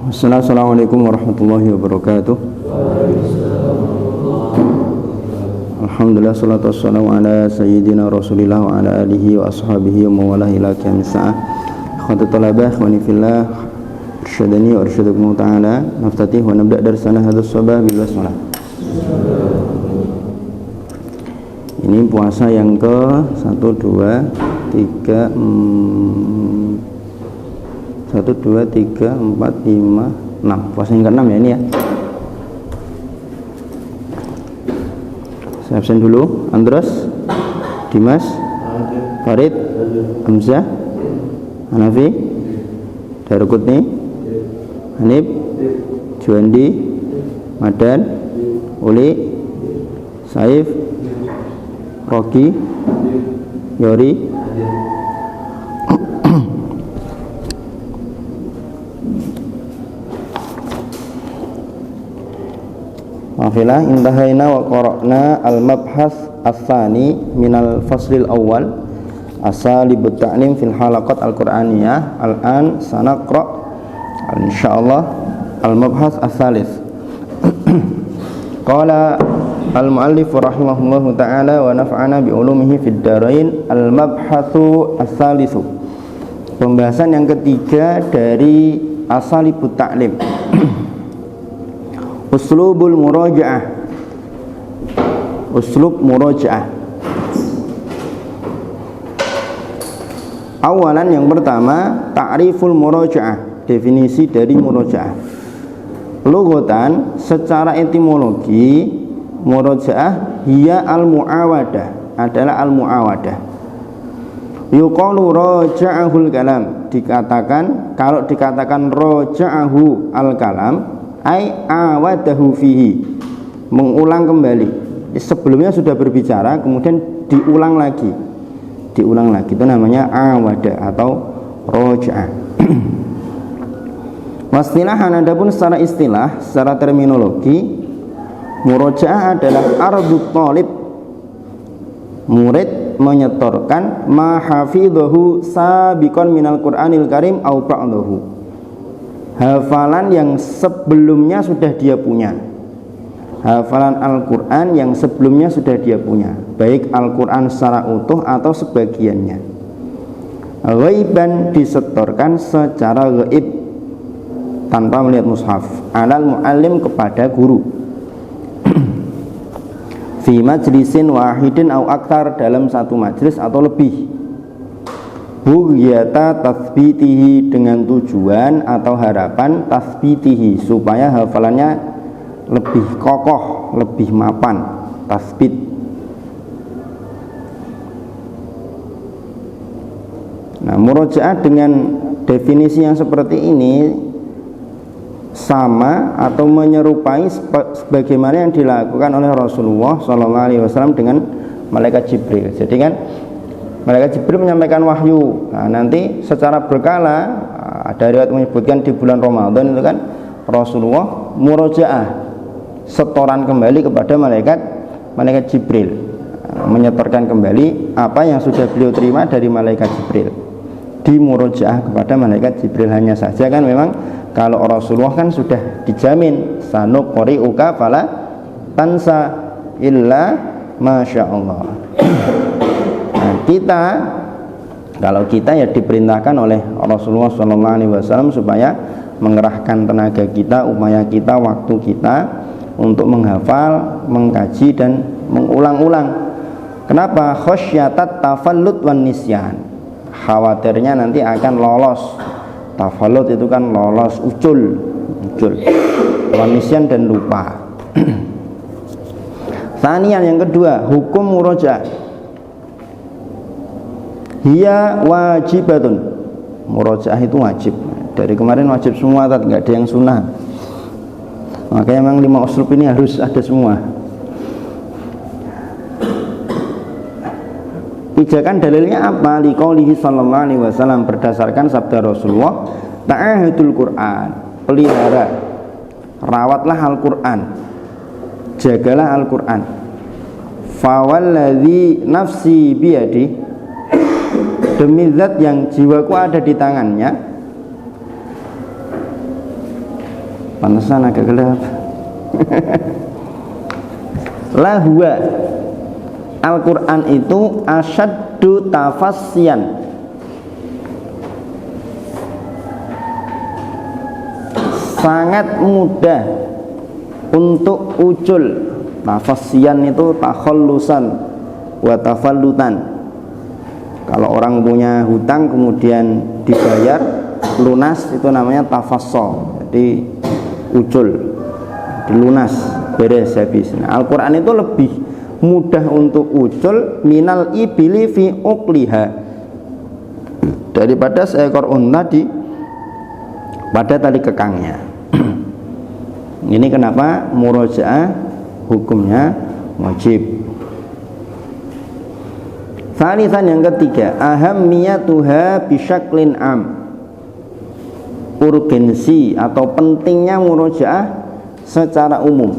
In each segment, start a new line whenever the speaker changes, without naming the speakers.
Assalamualaikum warahmatullahi wabarakatuh. Alhamdulillah, salatu wassalamu ala sayyidina rasulillah wa ala alihi wa ashabihi wa mawalah ila qiyamis sa'ah. Akhwatu talabah wa nifillah, irsyadani wa irsyadakum ta'ala. Naftatih wa nabda' darsana hadus sabah bil basmalah. Ini puasa yang ke 1, 2, 3, 1, 2, 3, 4, 5, 6. Puasa yang ke-6 ya ini ya. Saya absen dulu. Andros, Dimas, Farid, Hamzah, Hanafi, Daruqutni, Hanif, Juwandi, Madan, Uli, Saif, Rocky, Yori, Mafilah. Intahaina wa qara'na al-mabhas as-tsani minal faslil awal asalibut ta'lim fil halaqat al-qur'aniyah. Al-an sanaqra insyaallah al-mabhas as-salis. Qala al-muallif rahimahullahu ta'ala wa naf'ana bi ulumihi fid darain. Al-mabhatsu as-salisu, pembahasan yang ketiga dari asalibut ta'lim. Uslubul muraja'ah, uslub muraja'ah. Awalan, yang pertama, ta'riful muraja'ah, definisi dari muraja'ah. Lughatan, secara etimologi, muraja'ah hiya al-mu'awadah, adalah al-mu'awadah. Yuqalu raja'ahul kalam, dikatakan, kalau dikatakan raja'ahu al-kalam, ai awadahu fihi, mengulang kembali. Sebelumnya sudah berbicara kemudian diulang lagi itu namanya awada atau roja'ah. Wastilahan, adapun secara istilah, secara terminologi, muroja'ah adalah ardut talib, murid menyetorkan ma hafidhahu sabiqan minal qur'anil karim au ba'dahu, hafalan yang sebelumnya sudah dia punya, hafalan Al-Quran yang sebelumnya sudah dia punya, baik Al-Quran secara utuh atau sebagiannya. Ghaiban, disetorkan secara ghaib tanpa melihat mushaf, alal muallim, kepada guru. Fi majlisin wahidin au aktar, dalam satu majlis atau lebih. Bugyata tathbitihi, dengan tujuan atau harapan tathbitihi, supaya hafalannya lebih kokoh, lebih mapan. Tathbit. Nah, murojaah dengan definisi yang seperti ini sama atau menyerupai sebagaimana yang dilakukan oleh Rasulullah SAW dengan malaikat Jibril. Jadi kan malaikat Jibril menyampaikan wahyu. Nah, nanti secara berkala, ada riwayat menyebutkan di bulan Ramadan itu kan Rasulullah murojaah, setoran kembali kepada malaikat Jibril, menyetorkan kembali apa yang sudah beliau terima dari malaikat Jibril, di murojaah kepada malaikat Jibril. Hanya saja kan memang kalau Rasulullah kan sudah dijamin sanuqri'uka fala tansa illa masyaallah. Kalau kita ya diperintahkan oleh Rasulullah SAW supaya mengerahkan tenaga kita, upaya kita, waktu kita untuk menghafal, mengkaji dan mengulang-ulang. Kenapa? Khosyatat tafallut wan nisyan, khawatirnya nanti akan lolos. Tafallut itu kan lolos, ucul, wan nisyan, dan lupa. Tsaniyan, yang kedua, hukum murojaah. Hiya wajibatun, murojaah itu wajib. Dari kemarin wajib semua, tidak ada yang sunnah. Makanya memang 5 uslub ini harus ada semua. Pijakan dalilnya apa? Liqaulihi sallallahu alaihi wasallam, berdasarkan sabda Rasulullah, ta'ahudul Qur'an, pelihara, rawatlah Al-Qur'an, jagalah Al-Qur'an. Fawalladzi nafsi biyadi, demi zat yang jiwaku ada di tangannya, Pantesan agak gelap. Lahwa, Al-Quran itu asyaddu tafassiyan, sangat mudah untuk ucul. Tafassiyan itu takhallusan wa tafallutan. Kalau orang punya hutang kemudian dibayar lunas, itu namanya tafassal, jadi ucul, dilunas, beres, habis. Nah, Al-Quran itu lebih mudah untuk ucul minal ibili fi uqliha, daripada seekor unta pada tali kekangnya. Ini kenapa murojaah hukumnya wajib. Salisan, yang ketiga, ahammiyatuha bisyaklin am, urgensi atau pentingnya murojaah secara umum.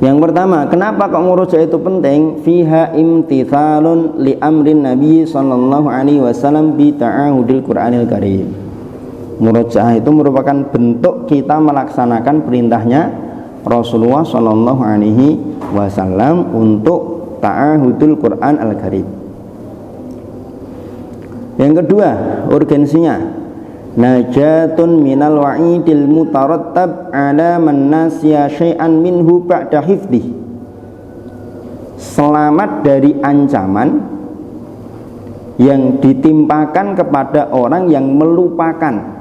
Yang pertama, kenapa kok murojaah itu penting? Fiha imtithalun li amrin Nabi sallallahu alaihi wasallam bi ta'ahudil Qur'anil Karim. Murojaah itu merupakan bentuk kita melaksanakan perintahnya Rasulullah sallallahu alaihi wasallam untuk ta'ahudul Qur'an al-Karim. Yang kedua, urgensinya, najatun minal wa'idil mutarattab ala man nasiya syai'an minhu ba'da hifdih, selamat dari ancaman yang ditimpakan kepada orang yang melupakan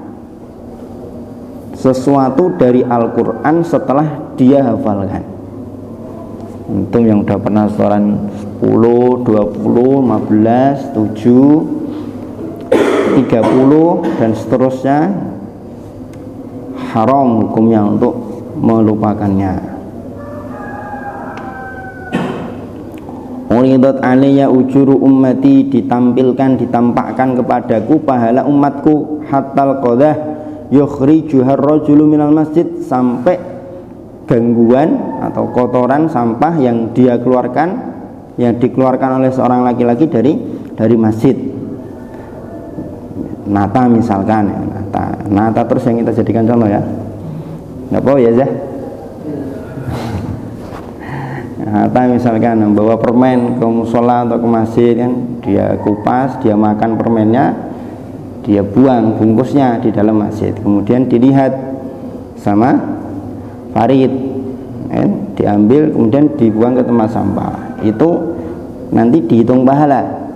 sesuatu dari Al-Quran setelah dia hafalkan. Itu yang udah pernah setoran 10, 20, 15, 7, 30 dan seterusnya, haram hukumnya untuk melupakannya. Uridat alayya ujuru ummati, ditampakkan kepadaku pahala umatku, hatal qadah yukhrijuhar rajulu minal masjid, sampai gangguan atau kotoran sampah yang dikeluarkan oleh seorang laki-laki dari masjid. Nata misalkan ya, nata terus yang kita jadikan contoh ya, nggak apa ya Zah? Nata misalkan membawa permen ke musola atau ke masjid, kan dia kupas, dia makan permennya, dia buang bungkusnya di dalam masjid, kemudian dilihat sama farid, diambil kemudian dibuang ke tempat sampah, itu nanti dihitung pahala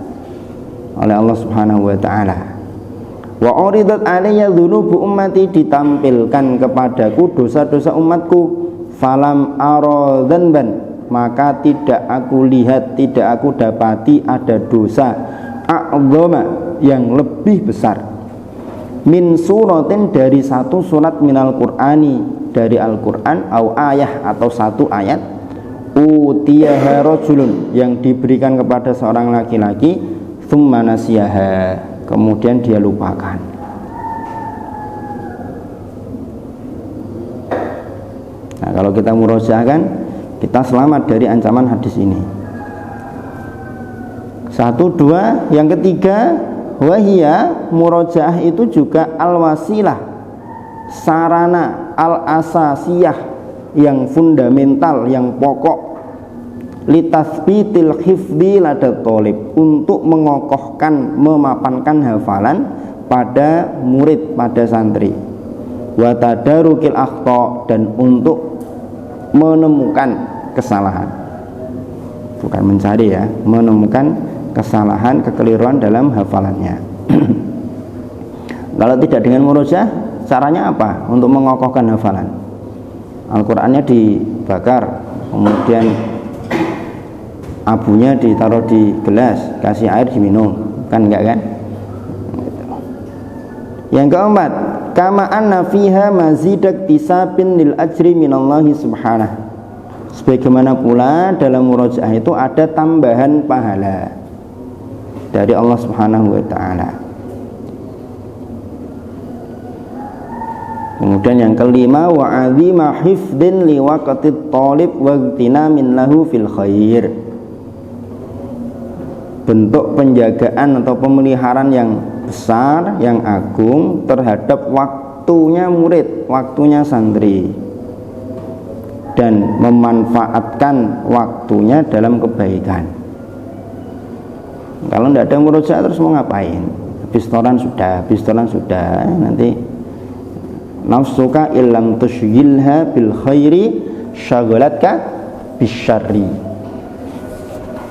oleh Allah Subhanahu wa taala. Wa uridat alayya dzunubu ummati, ditampilkan kepadaku dosa-dosa umatku, falam ara dzanban, maka tidak aku lihat, tidak aku dapati ada dosa a'dzama, yang lebih besar, min suratin, dari satu surat minal qur'ani, dari Al-Quran, au ayah, atau satu ayat, utiyaha rajulun, yang diberikan kepada seorang laki-laki, thumma nasiyaha, kemudian dia lupakan. Nah, kalau kita murojaahkan, kita selamat dari ancaman hadis ini. 1, 2. Yang ketiga, wahia, murojaah itu juga al-wasilah, sarana al-asasiyah, yang fundamental, yang pokok, litasbitil hifdi lada tolib, untuk mengokohkan, memapankan hafalan pada murid, pada santri, wa tadarukil akhta, dan untuk menemukan kesalahan, bukan mencari ya, menemukan kesalahan, kekeliruan dalam hafalannya. Kalau tidak dengan murojaah, caranya apa untuk mengokohkan hafalan? Al-Qur'annya dibakar, kemudian abunya ditaruh di gelas, kasih air diminum, kan enggak kan? Yang keempat, kama anna fiha mazidak tisabin lil ajri minallahi subhanahu, sebagaimana pula dalam murojaah itu ada tambahan pahala dari Allah Subhanahu wa taala. Kemudian yang kelima, wa azima hifdin liwaqatit talib wa igtinamin lahu fil khair, bentuk penjagaan atau pemeliharaan yang besar, yang agung terhadap waktu waktunya murid, waktunya santri, dan memanfaatkan waktunya dalam kebaikan. Kalau tidak ada murojaah terus mau ngapain? Pistolan sudah, nanti nafsuka illam tusyghilha bil khairi syagalatka bisyarri.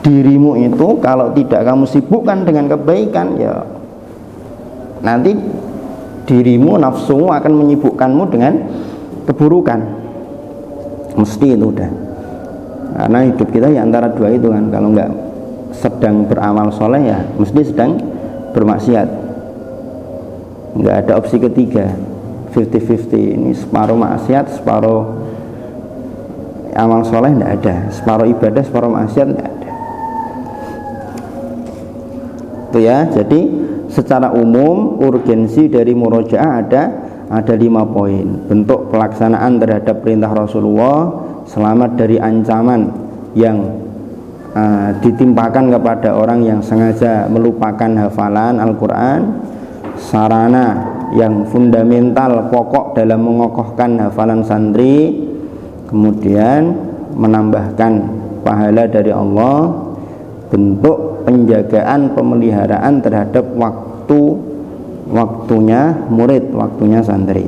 Dirimu itu kalau tidak kamu sibukkan dengan kebaikan, ya nanti dirimu, nafsumu akan menyibukkanmu dengan keburukan. Mesti itu udah. Karena hidup kita ya antara dua itu kan. Kalau enggak sedang beramal soleh ya mesti sedang bermaksiat. Enggak ada opsi ketiga, 50-50. Ini separuh maksiat, separuh amal soleh, enggak ada. Separuh ibadah, separuh maksiat, enggak ada. Itu ya. Jadi secara umum urgensi dari murojaah ada 5 poin. Bentuk pelaksanaan terhadap perintah Rasulullah, selamat dari ancaman yang ditimpakan kepada orang yang sengaja melupakan hafalan Al-Quran, sarana yang fundamental pokok dalam mengokohkan hafalan santri, kemudian menambahkan pahala dari Allah, bentuk penjagaan pemeliharaan terhadap waktunya murid, waktunya santri.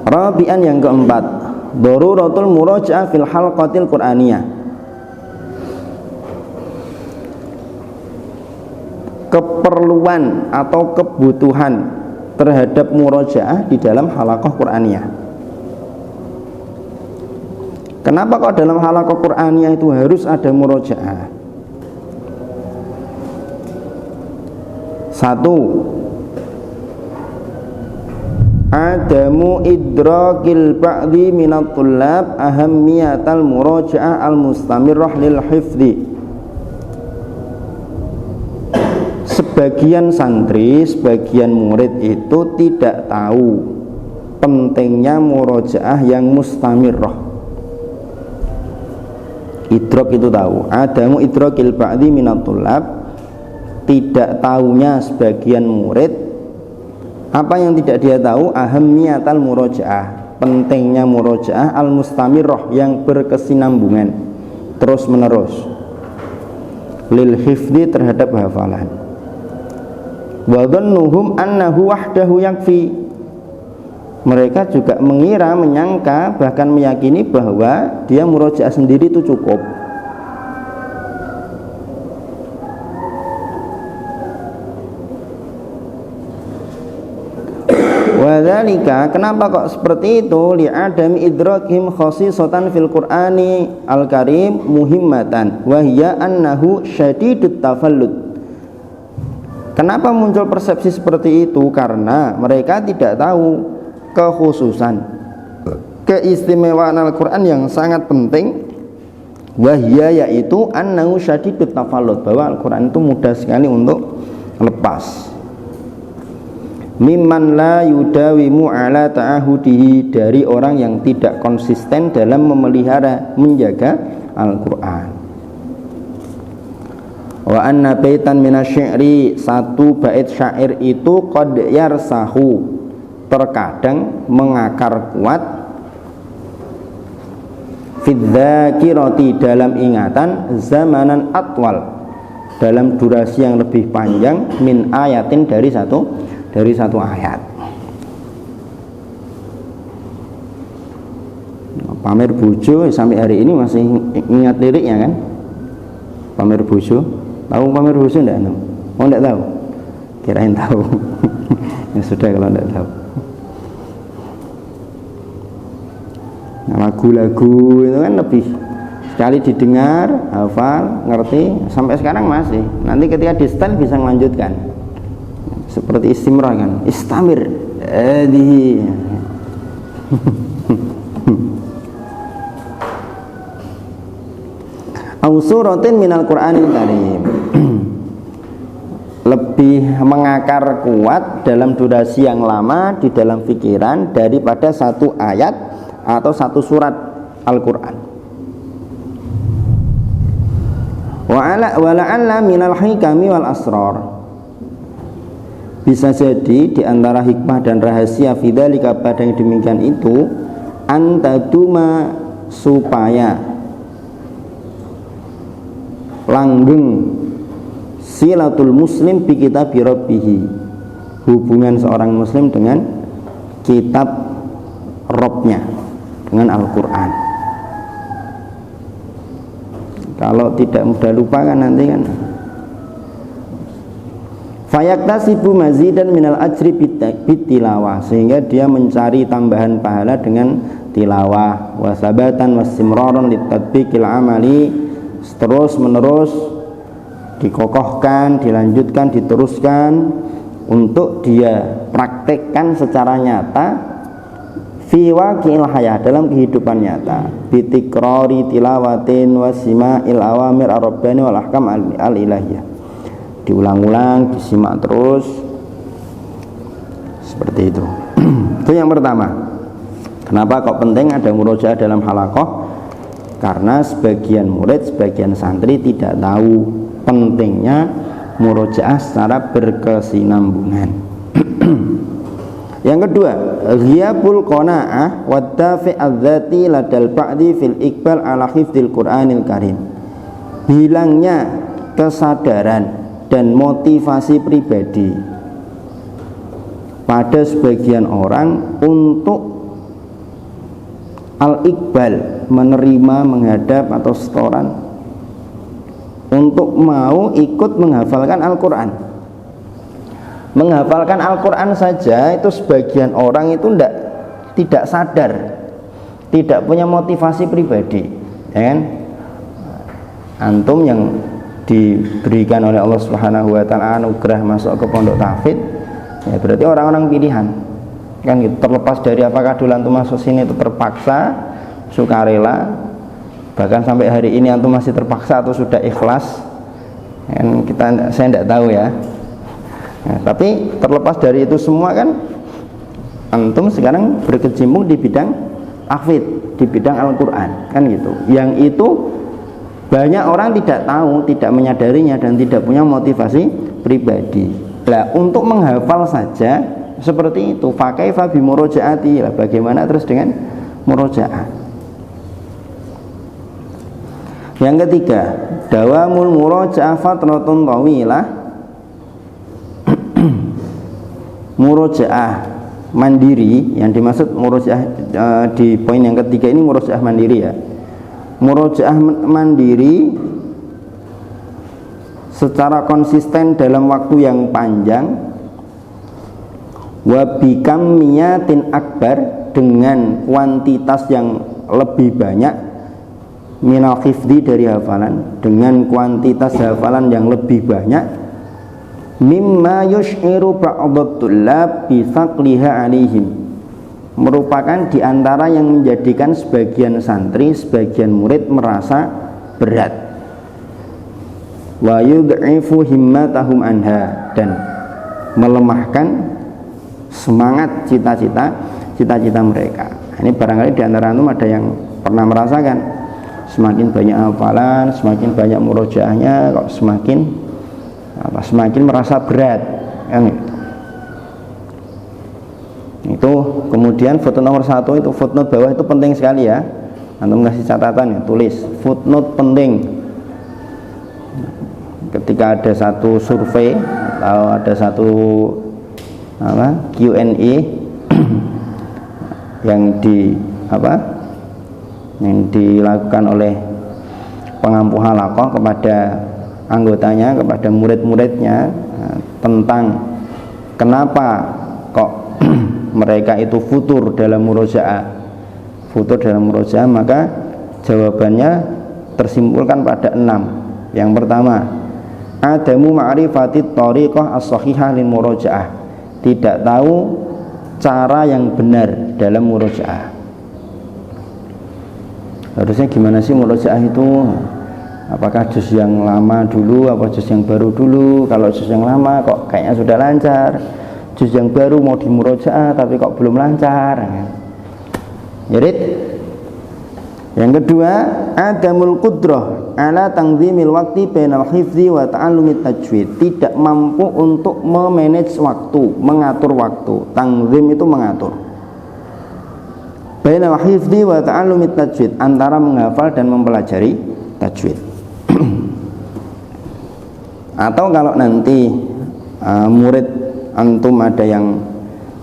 Rabi'an yang keempat, daruratul murajaah fil halqatil qur'aniyah. Keperluan atau kebutuhan terhadap murajaah di dalam halaqah qur'aniyah. Kenapa kok dalam halaqah qur'aniyah itu harus ada murajaah? Satu, adamu idrakil ba'di minat tullab ahammiyatal murajaah al-mustamirrah lil hifdhi. Sebagian santri, sebagian murid itu tidak tahu pentingnya murajaah yang mustamirrah. Idrak itu tahu, adamu idrakil ba'di minat tullab, tidak tahunya sebagian murid. Apa yang tidak dia tahu? Ahammiyatal murajaah, pentingnya murajaah al-mustamirrah, yang berkesinambungan terus menerus, lil hifdhi, terhadap hafalan. Wa dhannuhum annahu wahdahu yakfi. Mereka juga mengira, menyangka, bahkan meyakini bahwa dia murajaah sendiri itu cukup. Wadzalika, kenapa kok seperti itu? Li'adami idrakhim khasisatan fil Qur'ani al-Karim muhimmatan wa hiya annahu syadidut tafallud. Kenapa muncul persepsi seperti itu? Karena mereka tidak tahu kekhususan, keistimewaan Al-Qur'an yang sangat penting, wa hiya, yaitu annahu syadidut tafallud, bahwa Al-Qur'an itu mudah sekali untuk lepas. Mimman la yudawimu ala ta'ahudihi, dari orang yang tidak konsisten dalam memelihara, menjaga Al-Quran. Wa anna baitan minasyi'ri, satu bait syair itu qad yarsahu, terkadang mengakar kuat, fidzakirati, dalam ingatan, zamanan atwal, dalam durasi yang lebih panjang, min ayatin, dari satu ayat. Pamer bojo sampai hari ini masih ingat liriknya kan? Pamer bojo, tahu pamer bojo enggak? Oh enggak tahu? Kirain tahu. Ya sudah kalau enggak tahu. Nah, lagu-lagu itu kan lebih sekali didengar, hafal, ngerti, sampai sekarang masih. Nanti ketika di setel bisa melanjutkan. Seperti istimrah kan, istamir di ausuratin minal Qur'anil Karim, lebih mengakar kuat dalam durasi yang lama di dalam pikiran daripada satu ayat atau satu surat Al-Qur'an. Wa la'alla minal hikami wal asrar, Bisa jadi di antara hikmah dan rahasia fidzalika pada yang demikian itu antaduma supaya langgeng silatul muslim bi kitabi rabbih, hubungan seorang muslim dengan kitab Rabbnya, dengan Al-Quran. Kalau tidak mudah lupa kan nanti kan fayaktasibu mazidan minal ajri bitilawah, sehingga dia mencari tambahan pahala dengan tilawah, wasabatan wasimraron litatbiqil amali, terus menerus dikokohkan, dilanjutkan, diteruskan untuk dia praktekkan secara nyata fi waqi'il hayah, dalam kehidupan nyata, bitikrari tilawatin wasima'il awamir ar-rabbani wal ahkam al-ilahiyah, diulang-ulang, disimak terus seperti itu. Itu yang pertama. Kenapa kok penting ada murojaah dalam halaqah? Karena sebagian murid, sebagian santri tidak tahu pentingnya murojaah secara berkesinambungan. Yang kedua, ghiyabul qanaah wa dafi' adzati ladal ba'di fil iqbal ala hifdzil Qur'anil Karim. Hilangnya kesadaran dan motivasi pribadi pada sebagian orang untuk al-iqbal, menerima, menghadap atau setoran, untuk mau ikut menghafalkan Al-Quran. Menghafalkan Al-Quran saja itu sebagian orang itu tidak sadar, tidak punya motivasi pribadi, ya kan? Antum yang diberikan oleh Allah Subhanahu wa taala anugerah masuk ke pondok tahfidz, ya berarti orang-orang pilihan. Kan gitu, terlepas dari apakah dulu antum masuk sini itu terpaksa, sukarela, bahkan sampai hari ini antum masih terpaksa atau sudah ikhlas, kan saya tidak tahu ya. Nah, tapi terlepas dari itu semua kan antum sekarang berkecimpung di bidang tahfidz, di bidang Al-Quran, kan gitu. Yang itu banyak orang tidak tahu, tidak menyadarinya dan tidak punya motivasi pribadi. Nah, untuk menghafal saja seperti itu, fakaifa bi murojaati, bagaimana terus dengan murojaah. Yang ketiga, dawamul murojaah fatratun tawilah. Murojaah mandiri, yang dimaksud murojaah di poin yang ketiga ini murojaah mandiri ya. Murojaah mandiri secara konsisten dalam waktu yang panjang, wabikam miyatin akbar, dengan kuantitas yang lebih banyak, minal hifdzi, dari hafalan, dengan kuantitas hafalan yang lebih banyak, mimma yush'iru ba'dhat tullab bi thaqliha 'alaihim, merupakan diantara yang menjadikan sebagian santri, sebagian murid merasa berat, wa yud'ifu himmatahum anha, dan melemahkan semangat cita-cita mereka. Ini barangkali di antara antum ada yang pernah merasakan, semakin banyak hafalan, semakin banyak murojaahnya, kok semakin merasa berat, kan gitu. Itu kemudian footnote nomor 1, itu footnote bawah itu penting sekali ya. Antum kasih catatan ya, tulis footnote penting. Ketika ada satu survei atau ada satu Q&A yang dilakukan oleh pengampu halaqah kepada anggotanya, kepada murid-muridnya, tentang kenapa kok mereka itu futur dalam murojaah, maka jawabannya tersimpulkan pada 6. Yang pertama, adamu ma'rifatit thariqah as-sahihah lil murojaah, tidak tahu cara yang benar dalam murojaah. Harusnya gimana sih murojaah itu? Apakah juz yang lama dulu, apa juz yang baru dulu? Kalau juz yang lama kok kayaknya sudah lancar, juz yang baru mau di murojaah tapi kok belum lancar. Jadi yang kedua, adamul qudrah ala tanzimil waqti bainal hifzi wa ta'allumit tajwid, tidak mampu untuk memanage waktu, mengatur waktu. Tanzim itu mengatur. Bainal hifzi wa ta'allumit tajwid, antara menghafal dan mempelajari tajwid. Atau kalau nanti murid antum ada yang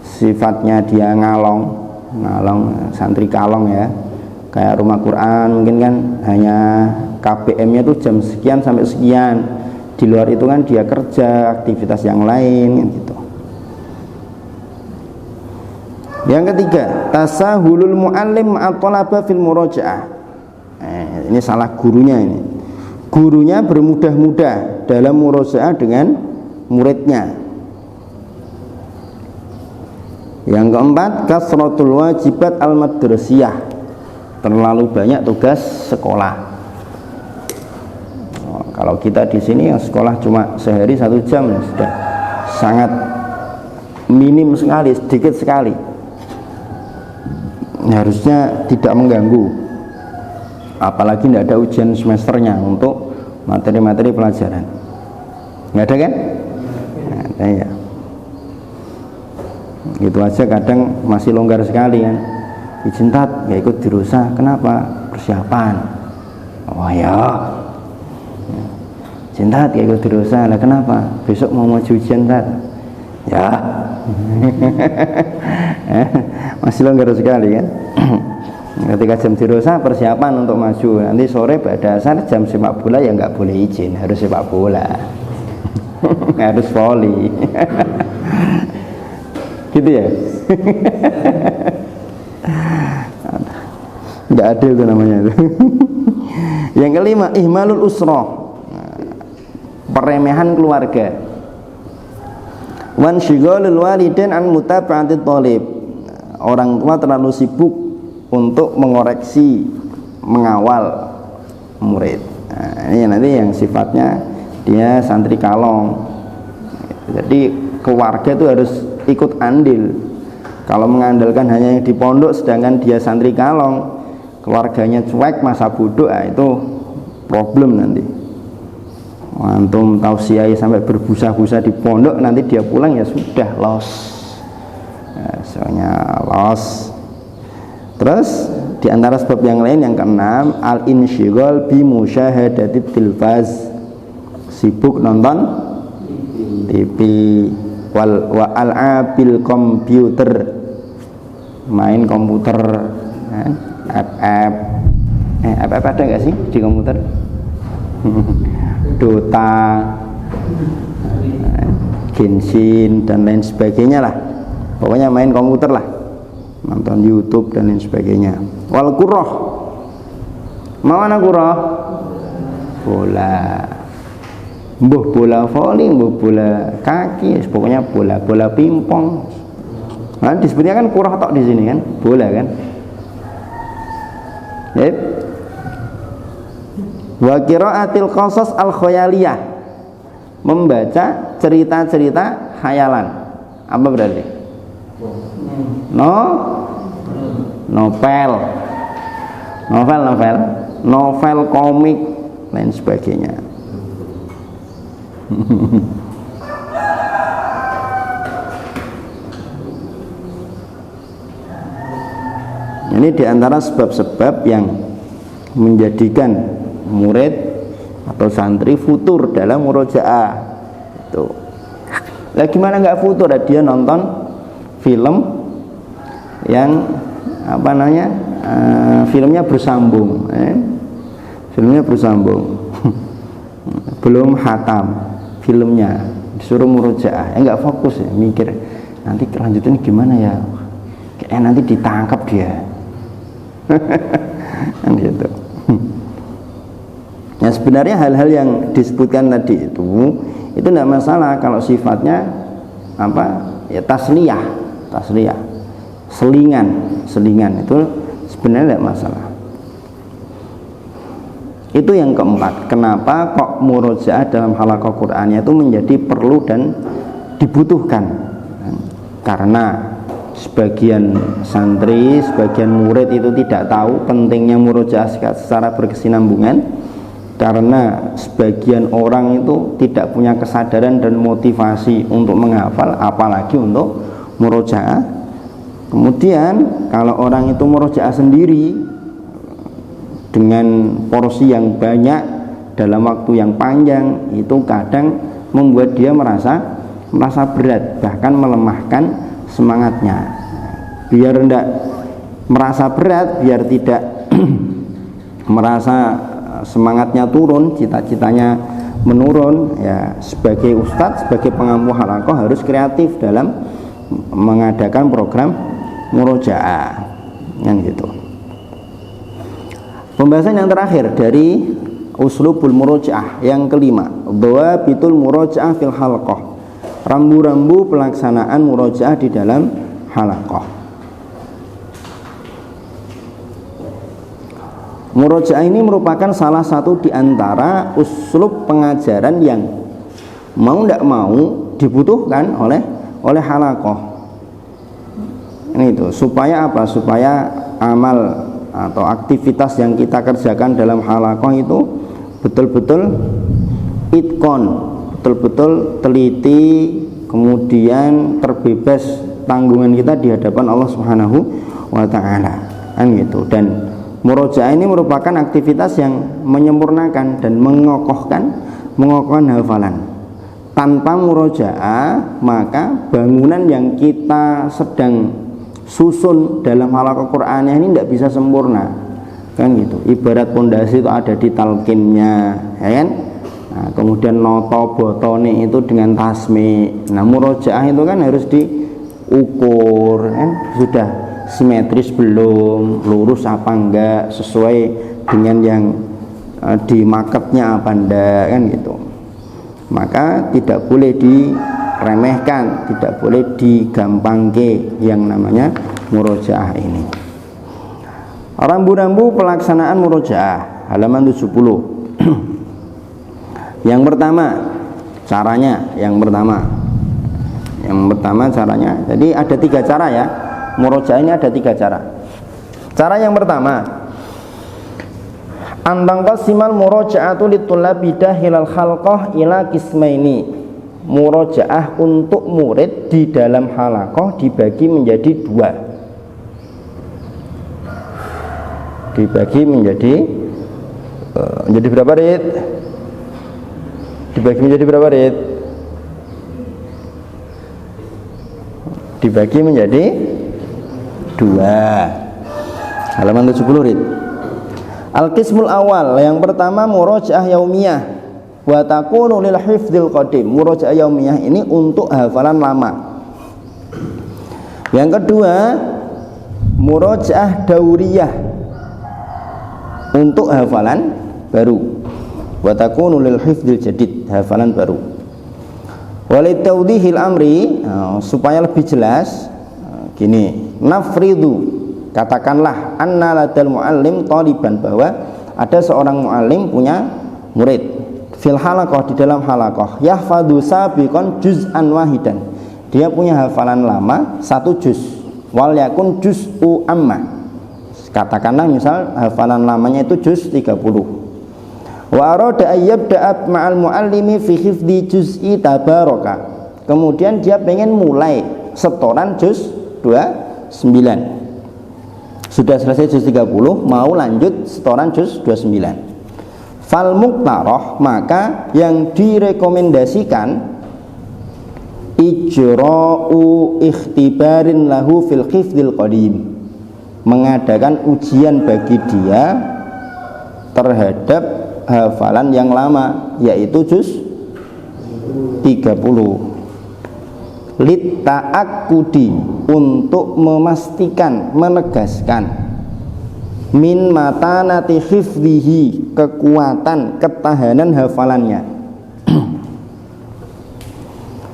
sifatnya dia ngalong santri kalong ya, kayak rumah Quran mungkin kan hanya KBM-nya tuh jam sekian sampai sekian, di luar itu kan dia kerja, aktivitas yang lain gitu. Yang ketiga, tasahulul muallim at-talaba fil murajaah. Ini salah gurunya ini. Gurunya bermudah-mudah dalam murajaah dengan muridnya. Yang keempat, kasratul wajibat al-madrasiyah, terlalu banyak tugas sekolah. Kalau kita di sini yang sekolah cuma sehari 1 jam ya sudah sangat minim sekali, sedikit sekali. Harusnya tidak mengganggu, apalagi tidak ada ujian semesternya untuk materi-materi pelajaran. Nggak ada kan? Nah, ya. Gitu aja kadang masih longgar sekali kan. Izin tat, nggak ikut dirusa. Kenapa? Persiapan. Oh ya. Izin tat, nggak ikut dirusa. Lah kenapa? Besok mau maju ujian tat. Ya. Masih longgar sekali kan. Ketika jam dirusa persiapan untuk maju. Nanti sore pada dasar jam sepak bola ya nggak boleh izin, harus sepak bola. Harus voli. Gitu ya. Nggak adil itu namanya itu. Yang kelima, ihmalul usrah, peremehan keluarga. Wan syighalul walidain an mutaba'atit thalib, orang tua terlalu sibuk untuk mengoreksi, mengawal murid. Nah, ini nanti yang sifatnya dia santri kalong. Jadi keluarga itu harus ikut andil. Kalau mengandalkan hanya yang di pondok sedangkan dia santri kalong, keluarganya cuek, masa bodoh, itu problem nanti. Antum tausiah sampai berbusa-busa di pondok, nanti dia pulang ya sudah loss. Soalnya loss. Terus di antara sebab yang lain yang keenam, al-insyighal bi musyahadatit tilfaz, sibuk nonton TV, wa al-abil komputer, main komputer, app ada nggak sih di komputer? Dota, Genshin dan lain sebagainya lah. Pokoknya main komputer lah, nonton YouTube dan lain sebagainya. Wal kurroh, mana kurroh? Bola, mbuh bola voli, mbuh bola kaki, pokoknya bola pingpong. Nah, disebutnya kan kurroh tok di sini kan, bola kan. Yep. Wa qiraatil qasas al khayaliyah, membaca cerita-cerita khayalan. Apa berarti? Novel komik lain sebagainya. Ini diantara sebab-sebab yang menjadikan murid atau santri futur dalam murojaah itu. Lah gimana nggak futur? Dia nonton film yang apa namanya, filmnya bersambung, filmnya bersambung. Belum hatam filmnya, disuruh murojaah, nggak fokus ya, mikir nanti kelanjutannya gimana ya, kayak nanti ditangkap dia. Kan gitu. Ya sebenarnya hal-hal yang disebutkan tadi itu tidak masalah kalau sifatnya apa ya, tasliyah, selingan itu sebenarnya tidak masalah. Itu yang keempat, kenapa kok murojaah dalam halaqah Qur'annya itu menjadi perlu dan dibutuhkan. Karena sebagian santri, sebagian murid itu tidak tahu pentingnya murojaah secara berkesinambungan. karena sebagian orang itu tidak punya kesadaran dan motivasi untuk menghafal, apalagi untuk murojaah. Kemudian kalau orang itu murojaah sendiri dengan porsi yang banyak dalam waktu yang panjang, itu kadang membuat dia merasa berat, bahkan melemahkan semangatnya. Biar tidak merasa berat, biar tidak merasa semangatnya turun, cita-citanya menurun, ya sebagai ustadz, sebagai pengampu halaqah harus kreatif dalam mengadakan program murojaah, yang gitu. Pembahasan yang terakhir dari uslubul murojaah yang kelima, dhawabitul murojaah fil halaqah, rambu-rambu pelaksanaan murojaah di dalam halaqah. Murojaah ini merupakan salah satu di antara uslub pengajaran yang mau tidak mau dibutuhkan oleh halaqah. Ini itu supaya apa? Supaya amal atau aktivitas yang kita kerjakan dalam halaqah itu betul-betul itqon, betul-betul teliti, kemudian terbebas tanggungan kita di hadapan Allah Subhanahu wa taala. Kan gitu. Dan murojaah ini merupakan aktivitas yang menyempurnakan dan mengokohkan hafalan. Tanpa murojaah, maka bangunan yang kita sedang susun dalam halaqah Qur'aniyah ini tidak bisa sempurna, kan gitu. Ibarat pondasi itu ada di talqinnya, ya kan? Nah, kemudian noto botone itu dengan tasmi. Nah, murojaah itu kan harus diukur, kan? Sudah simetris belum, lurus apa enggak, sesuai dengan yang di marketnya apa enggak, kan gitu. Maka tidak boleh diremehkan, tidak boleh digampangke yang namanya murojaah ini. Rambu-rambu pelaksanaan murojaah, halaman 70. Yang pertama caranya, yang pertama caranya. Jadi ada 3 cara ya. Murojaah ini ada 3 cara. Cara yang pertama, antangqasimal murojaatu litulabi dahilal khalqah ila qismaini. Murojaah untuk murid di dalam halaqah dibagi menjadi 2. Dibagi menjadi berapa, Rid? Dibagi menjadi berapa, Rid? Dibagi menjadi 2. Halaman 70, Rid. Al-qismul awal, yang pertama murojaah yaumiyah wa takunu lil hifdzil qadim. Murojaah yaumiyah ini untuk hafalan lama. Yang kedua, murojaah dauriyah untuk hafalan baru. Wa takunu lil hifdzil jadid, hafalan baru. Walitawdihil amri, supaya lebih jelas, gini, nafridu, katakanlah anna ladal muallim taliban, bahwa ada seorang muallim punya murid fil halaqah, di dalam halaqah, yahfadhu sabiqan juz'an wahidan, dia punya hafalan lama 1 juz, wal yakun juz'u amma, katakanlah misal hafalan lamanya itu juz 30. Wa arada ayyabda'a ma'al muallimi fi hifdhi juz'i tabaraka, kemudian dia pengen mulai setoran juz 29. Sudah selesai juz 30, mau lanjut setoran juz 29. Fal muqtarah, maka yang direkomendasikan ijra'u ikhtibarin lahu fil hifdzil qadim, mengadakan ujian bagi dia terhadap hafalan yang lama, yaitu juz 30. Lit ta'akkudi, untuk memastikan, menegaskan, min matanati hifdhihi, kekuatan, ketahanan hafalannya.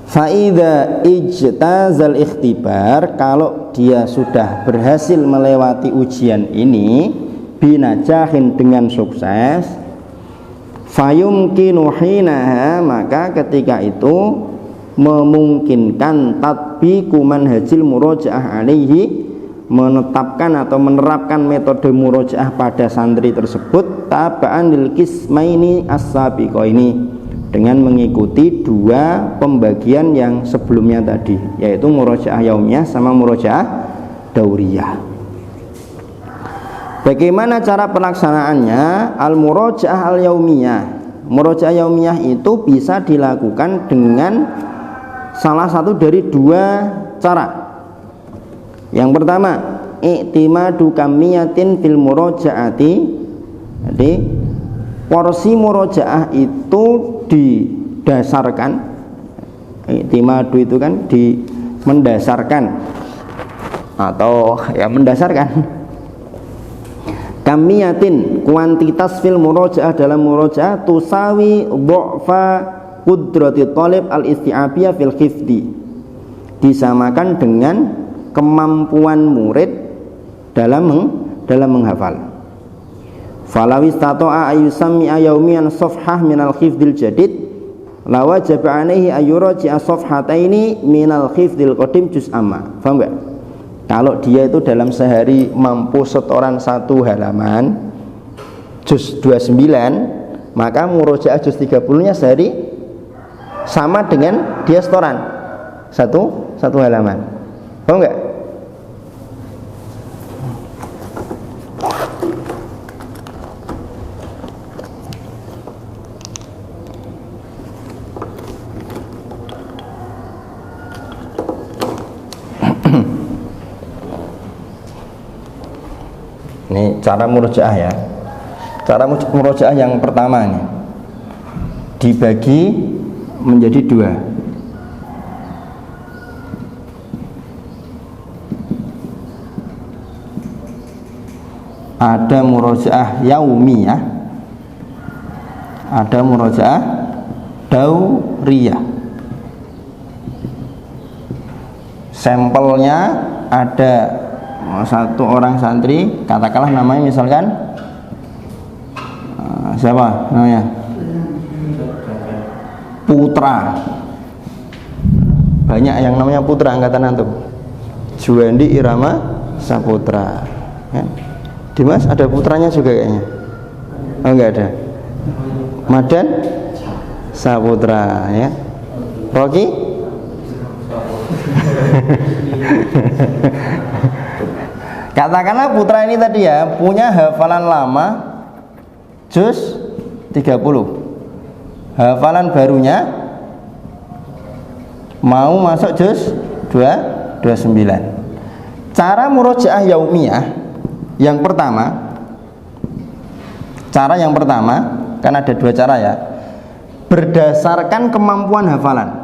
Fa'idha ijtazal ikhtibar, kalau dia sudah berhasil melewati ujian ini, binajahin, dengan sukses, fayumkinu hinaha, maka ketika itu memungkinkan tatbiqu manhajil murojaah alaihi, menetapkan atau menerapkan metode murojaah pada santri tersebut taba'an lil qismaini as-sabiqaini, dengan mengikuti dua pembagian yang sebelumnya tadi, yaitu murojaah yaumiyah sama murojaah dauriyah. Bagaimana cara pelaksanaannya? Al-murojaah al-yaumiyah. Murojaah yaumiyah itu bisa dilakukan dengan salah satu dari dua cara. Yang pertama, i'timadu kamiyatin fil murojaati. Jadi porsi murojaah itu didasarkan, i'timadu itu kan mendasarkan atau ya mendasarkan, kamiyatin kuantitas fil murojaah dalam murojaah tusawi du'fa qudrati talib al-isti'abiyah fil khifdi, disamakan dengan kemampuan murid dalam menghafal. Falawis tato'a ayusami ayaumian sofhah minal khifdil jadid lawajab alaihi ayuraji'a sofhataini minal khifdil qadim juz amma. Faham gak? Kalau dia itu dalam sehari mampu setoran satu halaman juz 29, maka murojaah juz 30 nya sehari sama dengan dia setoran satu halaman. Paham gak? Ini cara murojaah ya. Cara murojaah yang pertama ini dibagi menjadi dua. Ada murojaah yaumiyah, ada murojaah dauriyah. Sampelnya ada satu orang santri, katakanlah namanya misalkan siapa namanya? Putra. Banyak yang namanya Putra angkatan antum. Juandi Irama Saputra ya. Dimas ada putranya juga kayaknya. Oh enggak ada. Madan Saputra ya. Rocky katakanlah putra ini tadi ya punya hafalan lama juz 30, hafalan barunya mau masuk juz 29. Cara murojaah yaumiyah yang pertama, kan ada dua cara ya, berdasarkan kemampuan hafalan.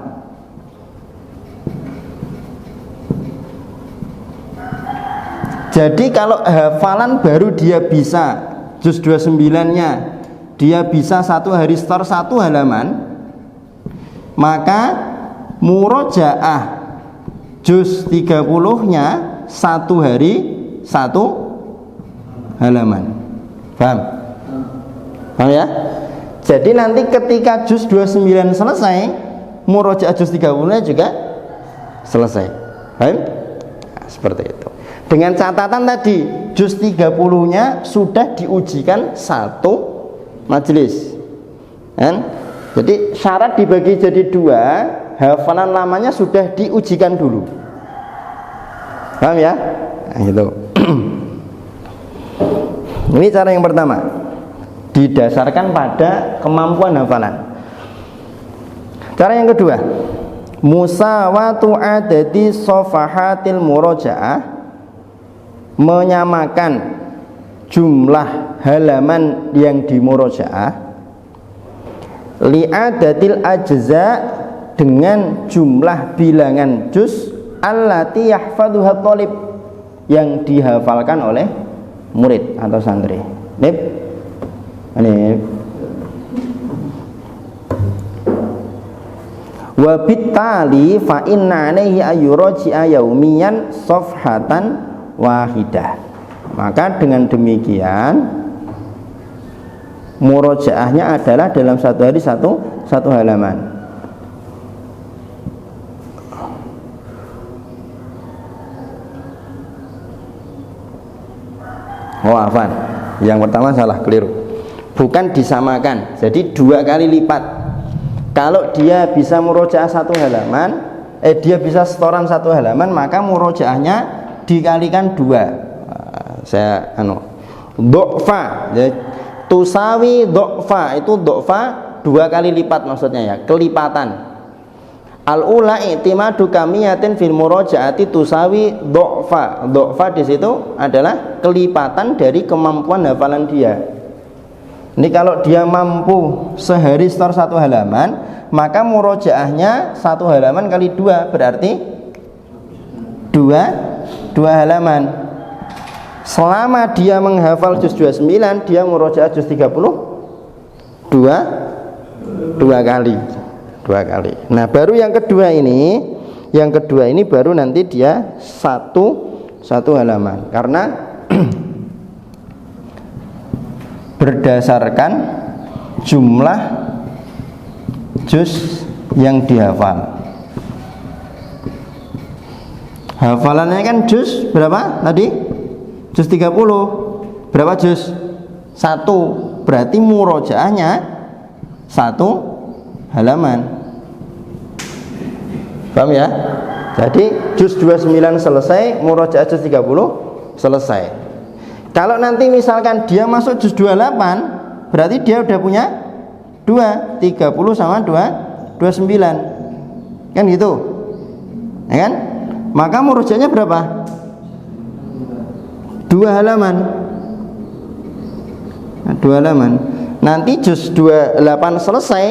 Jadi kalau hafalan baru dia bisa juz 29-nya dia bisa satu hari setor satu halaman, maka murojaah juz 30-nya satu hari satu halaman. Paham? Paham ya? Jadi nanti ketika juz 29 selesai, murojaah juz 30-nya juga selesai. Paham? Nah, seperti itu. Dengan catatan tadi juz 30-nya sudah diujikan satu majelis kan? Jadi syarat dibagi jadi dua, hafalan lamanya sudah diujikan dulu. Paham ya? Nah, itu. Ini cara yang pertama, didasarkan pada kemampuan hafalan. Cara yang kedua, musawatu adadi sofahatil murojaah, menyamakan jumlah halaman yang dimurojaah li'adatil ajza, dengan jumlah bilangan juz allati yahfaduha thalib, yang dihafalkan oleh murid atau santri. Ini wa bittali fa inna alaihi ayuraji'a yaumiyan safhatan wahidah. Maka dengan demikian murojaahnya adalah dalam satu hari satu halaman. Oh afan, yang pertama salah, keliru. Bukan disamakan, jadi 2 kali lipat. Kalau dia bisa murojaah 1 halaman, dia bisa setoran 1 halaman, maka murojaahnya dikalikan 2. Saya do'fa, tusawi do'fa, itu do'fa 2 kali lipat maksudnya ya, kelipatan. Al-ula i'timadu kamiyatin fil murojaati tusawi do'fa. Do'fa di situ adalah kelipatan dari kemampuan hafalan dia. Ini kalau dia mampu sehari setor 1 halaman, maka murojaahnya 1 halaman kali 2 berarti 2 halaman. Selama dia menghafal juz 29, dia murojaah juz 30 2 kali. Nah, baru yang kedua ini baru nanti dia satu halaman, karena berdasarkan jumlah juz yang dihafal. Hafalannya kan juz berapa tadi? Juz 30. Berapa juz? 1. Berarti murojaahnya 1 halaman. Paham ya? Jadi juz 29 selesai, murojaah juz 30 selesai. Kalau nanti misalkan dia masuk juz 28, berarti dia udah punya 2, 30 sama 2, 29. Kan gitu? Ya kan? Maka murojaahnya berapa? 2 halaman. Nah, 2 halaman. Nanti juz 28 selesai,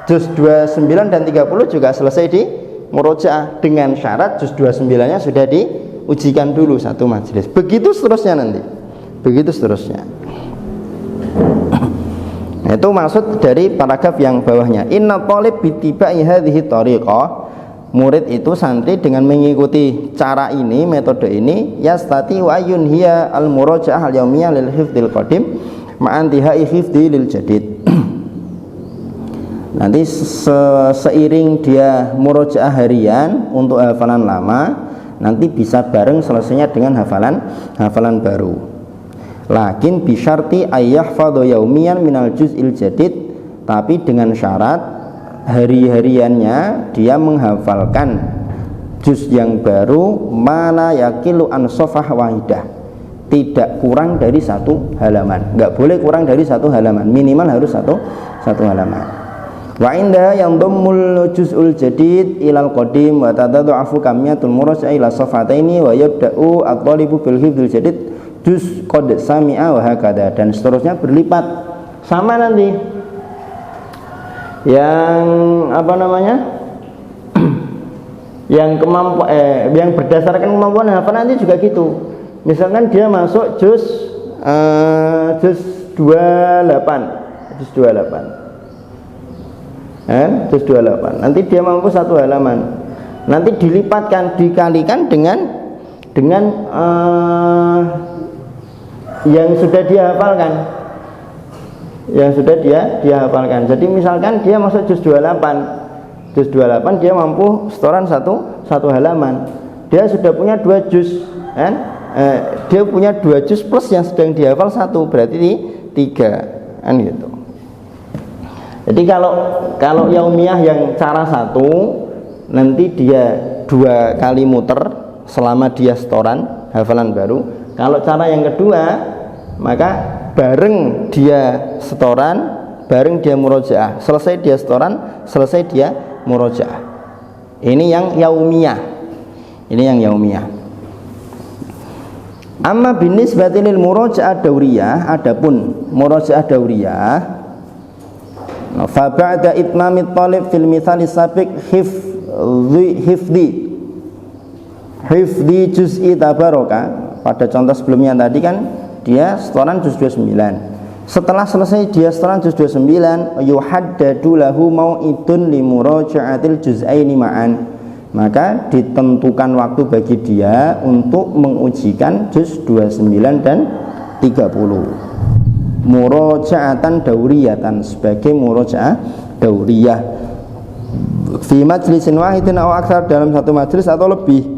juz 29 dan 30 juga selesai di murojaah, dengan syarat juz 29-nya sudah diujikan dulu 1 majelis. Begitu seterusnya nanti. Begitu seterusnya. Nah, itu maksud dari paragraf yang bawahnya. Inna talib bitiba'i hadhihi thariqah. Murid itu, santri, dengan mengikuti cara ini, metode ini, yastati wa yunhiya al-murojaah al-yaumiyah lil hifdzil qadim ma'antihai hifdzi lil jadid. Nanti seiring dia murojaah harian untuk hafalan lama, nanti bisa bareng selesainya dengan hafalan baru. Lakin bisyarti ayyahfadhu yaumiyan minal juz'il jadid, tapi dengan syarat hari-hariannya dia menghafalkan juz yang baru, mana yakilu an safah wahidah, tidak kurang dari 1 halaman. Enggak boleh kurang dari 1 halaman, minimal harus satu halaman. Wa inda yang dhammul juz'ul jadid ilal qadim wa tadaddu'afu kamiyatul muraja'a ila safataini wa yabda'u at-talibu bil hifdzil jadid juz qad sami'a wa hakada, dan seterusnya berlipat. Sama nanti yang yang yang berdasarkan kemampuan hafal nanti juga gitu. Misalkan dia masuk juz 28 juz 28, nanti dia mampu 1 halaman, nanti dikalikan dengan yang sudah dia hafalkan. Jadi misalkan dia masuk juz 28 dia mampu setoran satu halaman, dia sudah punya 2 juz kan? Dia punya 2 juz plus yang sedang dihafal 1, berarti 3 kan gitu. Jadi kalau yaumiyah yang cara 1, nanti dia 2 kali muter selama dia setoran hafalan baru. Kalau cara yang kedua, maka bareng dia setoran, bareng dia murojaah, selesai dia setoran, selesai dia murojaah. Ini yang yaumiyah. Amma binisbati lil murojaah dauriyah, adapun murojaah dauriyah, fa ba'da itmamit talib fil mithali sabiq hifdhi juz'i tabaraka. Pada contoh sebelumnya tadi kan dia setoran juz 29. Setelah selesai dia setoran juz 29, yuhaddadu lahu mau'idun li muraja'atil juz'aini ma'an, maka ditentukan waktu bagi dia untuk mengujikan juz 29 dan 30. Muraja'atan dauriyatan, sebagai muraja'ah dauriyah fi majlisin wahidin aw aktsar, dalam 1 majelis atau lebih.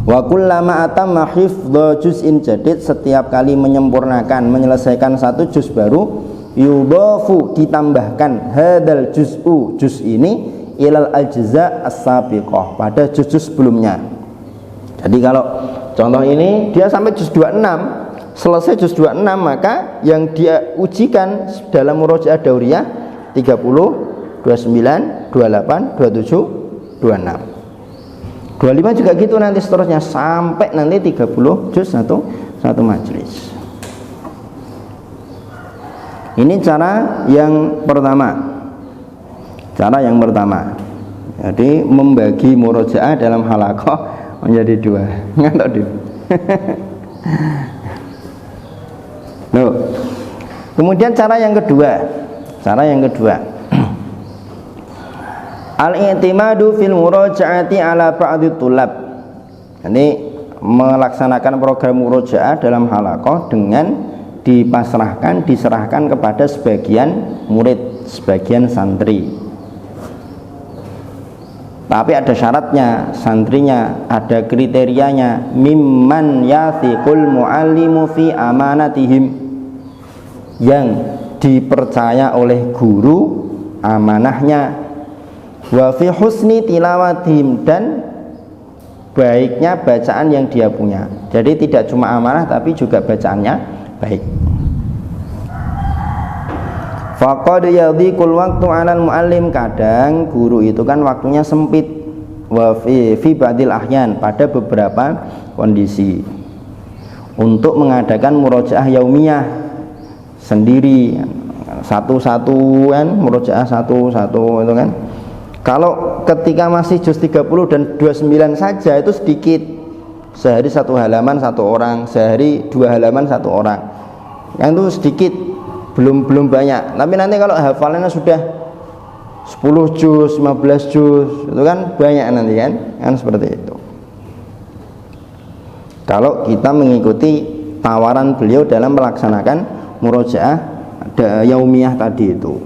Wa kullama atamma hifdha juz'in jadid, setiap kali menyempurnakan menyelesaikan satu juz baru, yudhafu ditambahkan hadal juz'u, juz ini ilal ajza as-sabiqah, pada juz-juz sebelumnya. Jadi kalau contoh ini dia sampai juz 26, selesai juz 26, maka yang dia ujikan dalam murojaah dauriyah 30, 29, 28, 27, 26. 25 juga gitu nanti seterusnya sampai nanti 30 juz satu majelis. Ini cara yang pertama. Cara yang pertama. Jadi membagi murojaah dalam halaqah menjadi dua. Ngantuk dulu. Loh. Kemudian cara yang kedua. Al-i'timadu fil murajaati ala ba'dhi tulab. Ini melaksanakan program murojaah dalam halaqah dengan diserahkan kepada sebagian murid, sebagian santri. Tapi ada syaratnya, santrinya ada kriterianya, mimman yathiqul muallimu fi amanatihim, yang dipercaya oleh guru amanahnya, wa fi husni tilawatihim, dan baiknya bacaan yang dia punya. Jadi tidak cuma amanah tapi juga bacaannya baik. Faqad yadhiqul waqtu 'alal muallim, kadang guru itu kan waktunya sempit, wa fi ba'dil ahyan, pada beberapa kondisi, untuk mengadakan murojaah yaumiyah sendiri, satu-satu kan, murojaah satu-satu itu kan. Kalau ketika masih juz 30 dan 29 saja itu sedikit, sehari satu halaman satu orang, sehari dua halaman satu orang, yang itu sedikit, belum banyak. Tapi nanti kalau hafalannya sudah 10 juz, 15 juz, itu kan banyak nanti kan seperti itu. Kalau kita mengikuti tawaran beliau dalam melaksanakan murojaah yaumiyah tadi itu.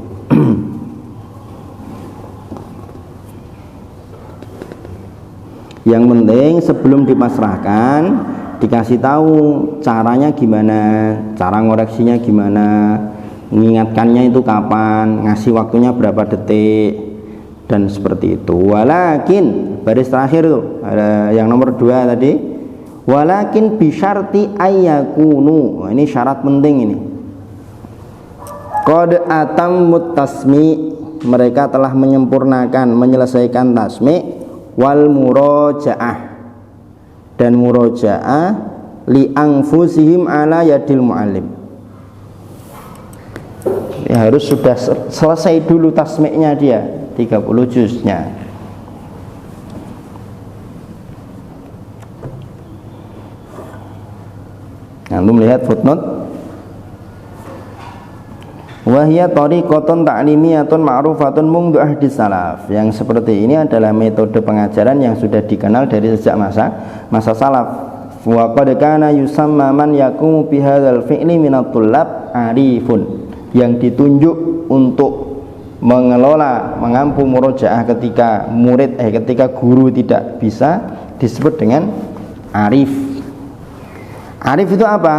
Yang penting sebelum dipasrahkan dikasih tahu caranya gimana, cara ngoreksinya gimana, mengingatkannya itu kapan, ngasih waktunya berapa detik, dan seperti itu. Walakin, baris terakhir tuh ada yang nomor 2 tadi, walakin bisyarti ayyakunu, ini syarat penting ini, qad atammut tasmi, mereka telah menyempurnakan menyelesaikan tasmi, wal murojaah, dan murojaah li anfusihim ala yadil muallim, ya harus sudah selesai dulu tasmiknya dia 30 juznya. Antum melihat footnote, wahya tariqatun ta'limiyatun ma'rufatun mundu ahdi salaf, yang seperti ini adalah metode pengajaran yang sudah dikenal dari sejak masa salaf. Wa qad kana yusamma man yaqumu bihadzal fi'li minat tullab arifun, yang ditunjuk untuk mengelola mengampu murojaah ketika ketika guru tidak bisa disebut dengan arif. Arif itu apa?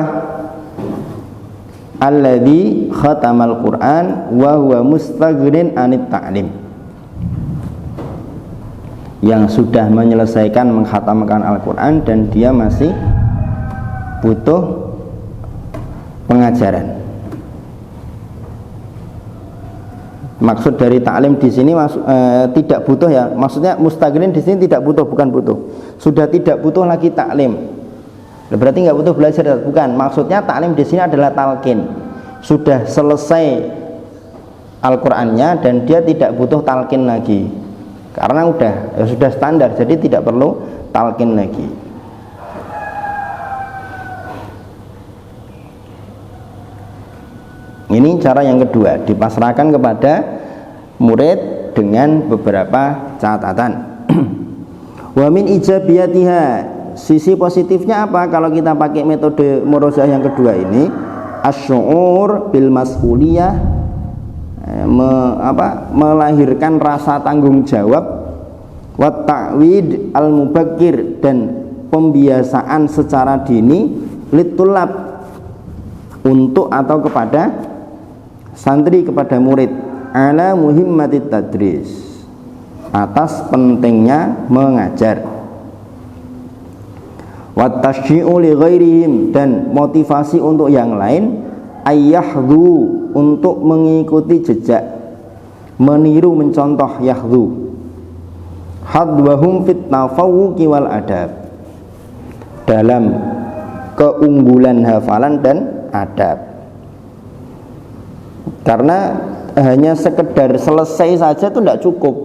Alladzi khatamal Qur'an wa huwa mustaghnin anit ta'lim, yang sudah menyelesaikan mengkhatamkan Al-Qur'an dan dia masih butuh pengajaran. Maksud dari ta'lim di sini tidak butuh ya, maksudnya mustaghnin di sini tidak butuh, bukan butuh, sudah tidak butuh lagi ta'lim. Berarti nggak butuh belajar, bukan. Maksudnya taklim di sini adalah talqin. Sudah selesai Al-Qur'annya dan dia tidak butuh talqin lagi, karena sudah standar, jadi tidak perlu talqin lagi. Ini cara yang kedua, dipasrahkan kepada murid dengan beberapa catatan. Wa min ijabiyatiha, sisi positifnya apa kalau kita pakai metode murojaah yang kedua ini? Asy'ur bil mas'uliyah, melahirkan rasa tanggung jawab, wa ta'wid al mubakkir, dan pembiasaan secara dini litulab, untuk atau kepada santri, kepada murid, ala muhimmatit tadris, atas pentingnya mengajar, wa tasyyi'u li ghairihim, dan motivasi untuk yang lain, ayyahdhu, untuk mengikuti jejak, meniru, mencontoh, yahdhu, hadwahum fit tafawuqi wal adab, dalam keunggulan hafalan dan adab. Karena hanya sekedar selesai saja itu tidak cukup.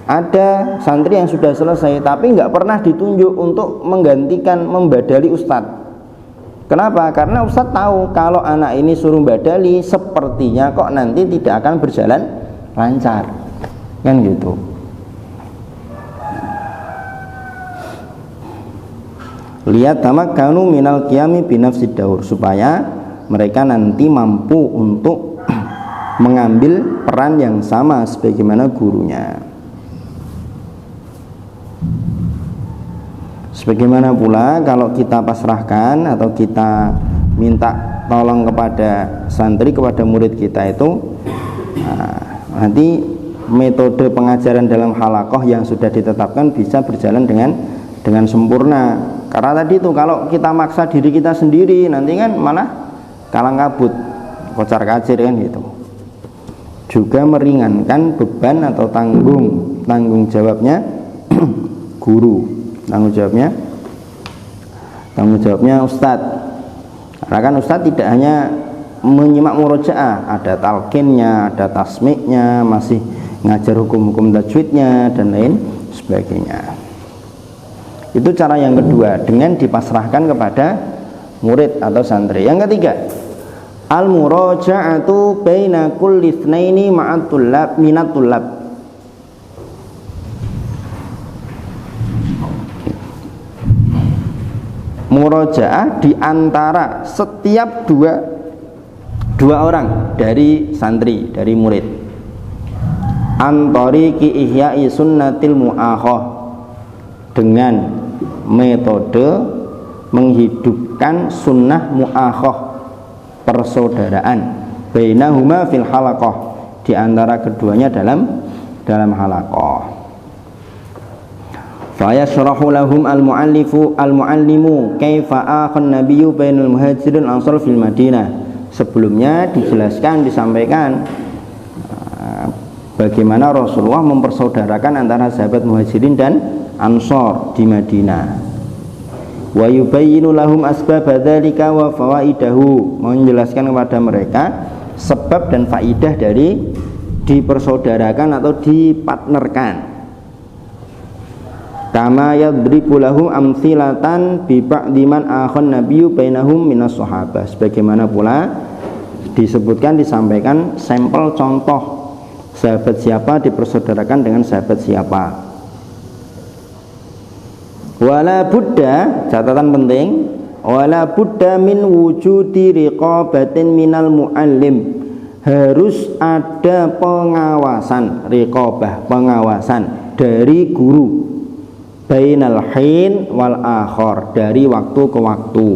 Ada santri yang sudah selesai tapi nggak pernah ditunjuk untuk menggantikan, membadali ustadz. Kenapa? Karena ustadz tahu kalau anak ini suruh badali sepertinya kok nanti tidak akan berjalan lancar, kan gitu. Lihat tamakkanu minal qiyami binafsid daur, supaya mereka nanti mampu untuk mengambil peran yang sama sebagaimana gurunya. Sebagaimana pula kalau kita pasrahkan atau kita minta tolong kepada santri, kepada murid kita itu, nanti metode pengajaran dalam halaqah yang sudah ditetapkan bisa berjalan dengan sempurna. Karena tadi itu kalau kita maksa diri kita sendiri, nanti kan malah kalang kabut, kocar kacir, kan gitu. Juga meringankan beban atau tanggung jawabnya guru, tanggung jawabnya ustadz. Karena kan ustadz tidak hanya menyimak murojaah, ada talqinnya, ada tasmiknya, masih ngajar hukum-hukum tajwidnya dan lain sebagainya. Itu cara yang kedua, dengan dipasrahkan kepada murid atau santri. Yang ketiga, al-muraja'atu baina kulli itsnaini ma'at tullab minat tullab. Muraja'ah di antara setiap dua orang dari santri, dari murid. Antariqi ihya'i sunnatil mu'akhah, dengan metode menghidupkan sunnah mu'akhah, persaudaraan, bainahuma fil halaqah, di antara keduanya dalam halaqah. Fa yashrahu lahum al-muallimu kaifa akhan nabiyyu bainal muhajirin ansar fil Madinah. Sebelumnya dijelaskan, disampaikan bagaimana Rasulullah mempersaudarakan antara sahabat muhajirin dan ansar di Madinah. Wa yubayyinu lahum asbab dzalika wa fawaidahu, menjelaskan kepada mereka sebab dan faidah dari dipersaudarakan atau dipartnerkan. Kama yadribu lahum amthilatan bi ba'di man akhon nabiyyu bainahum minas sahabah, sebagaimana pula disebutkan, disampaikan sampel contoh sahabat siapa dipersaudarakan dengan sahabat siapa. Wala buddha, catatan penting, wala buddha min wujudi riqabatin minal muallim, harus ada pengawasan, riqabah, pengawasan dari guru, bainal hin wal akhar, dari waktu ke waktu,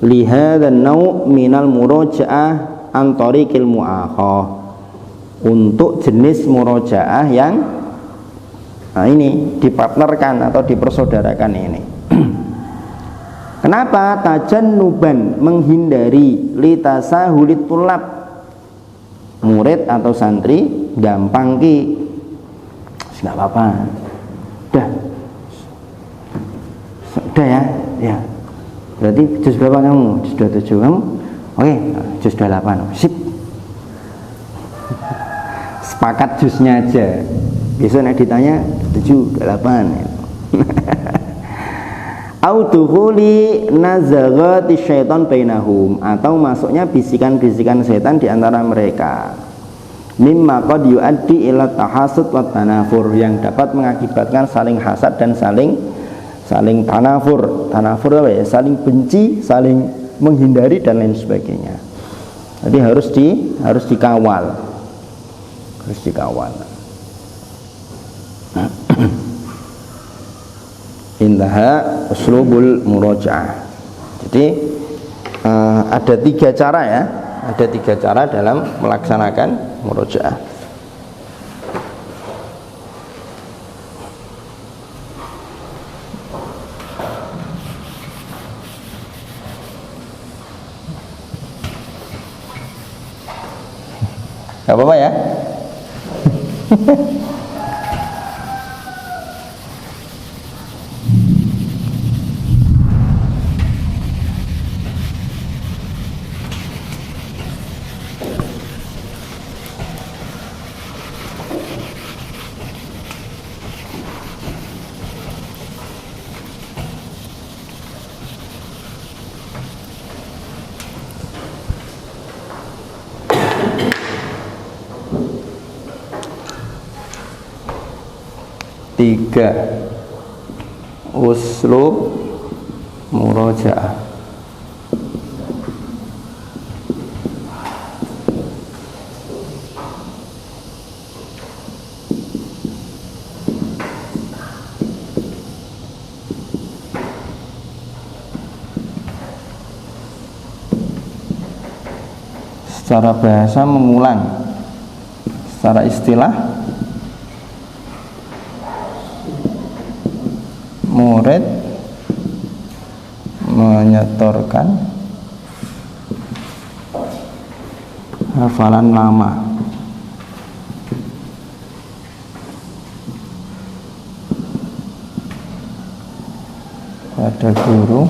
lihadzan nau' minal muraja'ah an tariqil mu'akhah, untuk jenis murojaah yang ini dipartnerkan atau dipersaudarakan ini. Kenapa? Tajannuban, menghindari, litasahulit tulab, murid atau santri gampang ki, nggak apa-apa, udah ya, berarti juz berapa kamu? Juz 27 kamu? Oke, juz 28, sip, sepakat juznya aja. Besok nek ditanya 7, 8 Audukhuli nazaghati syaitan bainahum, atau masuknya bisikan-bisikan setan di antara mereka, mimma qad yuaddi ila tahasud wa tanafur, yang dapat mengakibatkan saling hasad dan saling tanafur. Tanafur apa ya? Saling benci, saling menghindari dan lain sebagainya. Jadi harus dikawal. Intaha uslubul murajaah. Jadi ada 3 cara ya, ada 3 cara dalam melaksanakan murajaah. Gak apa-apa ya. Tiga uslub murajaah. Secara bahasa mengulang, secara istilah murid menyetorkan hafalan lama pada guru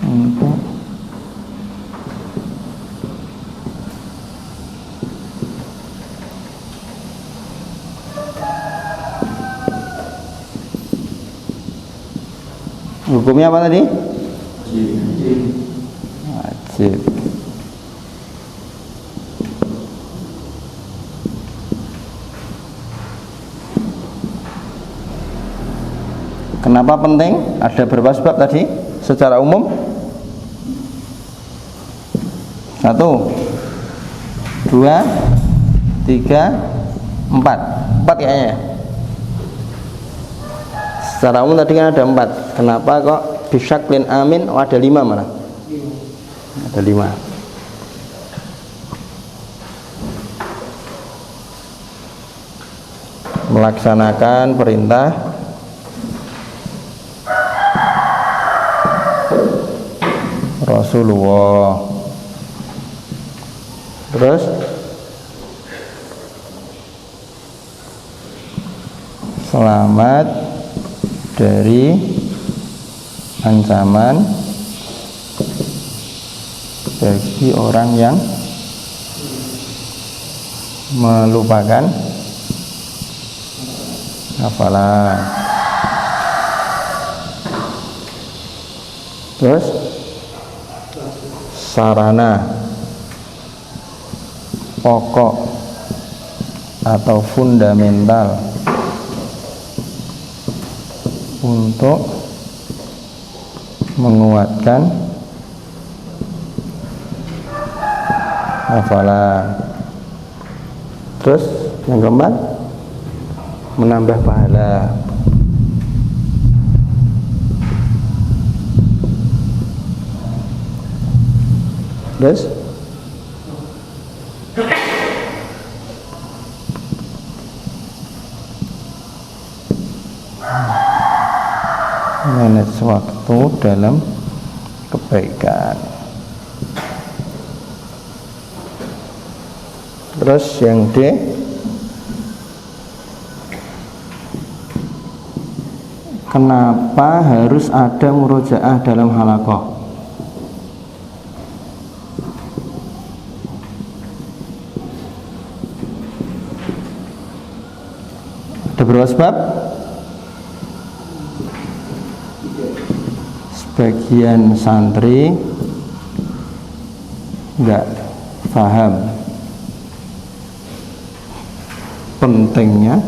untuk hukumnya apa tadi? Wajib. Kenapa penting? Ada berapa sebab tadi? Secara umum 1, 2, 3, 4 kayaknya. Secara umum tadi kan ada 4. Kenapa kok bisyaklin amin? Oh, ada 5 malah. Ada 5. Melaksanakan perintah Rasulullah. Terus selamat dari ancaman bagi orang yang melupakan hafalan. Terus sarana pokok atau fundamental untuk menguatkan hafalan. Terus yang keempat, menambah pahala. Terus manage waktu dalam kebaikan. Terus yang D, kenapa harus ada murojaah dalam halaqah? Ada berapa sebab? Sebagian santri nggak paham pentingnya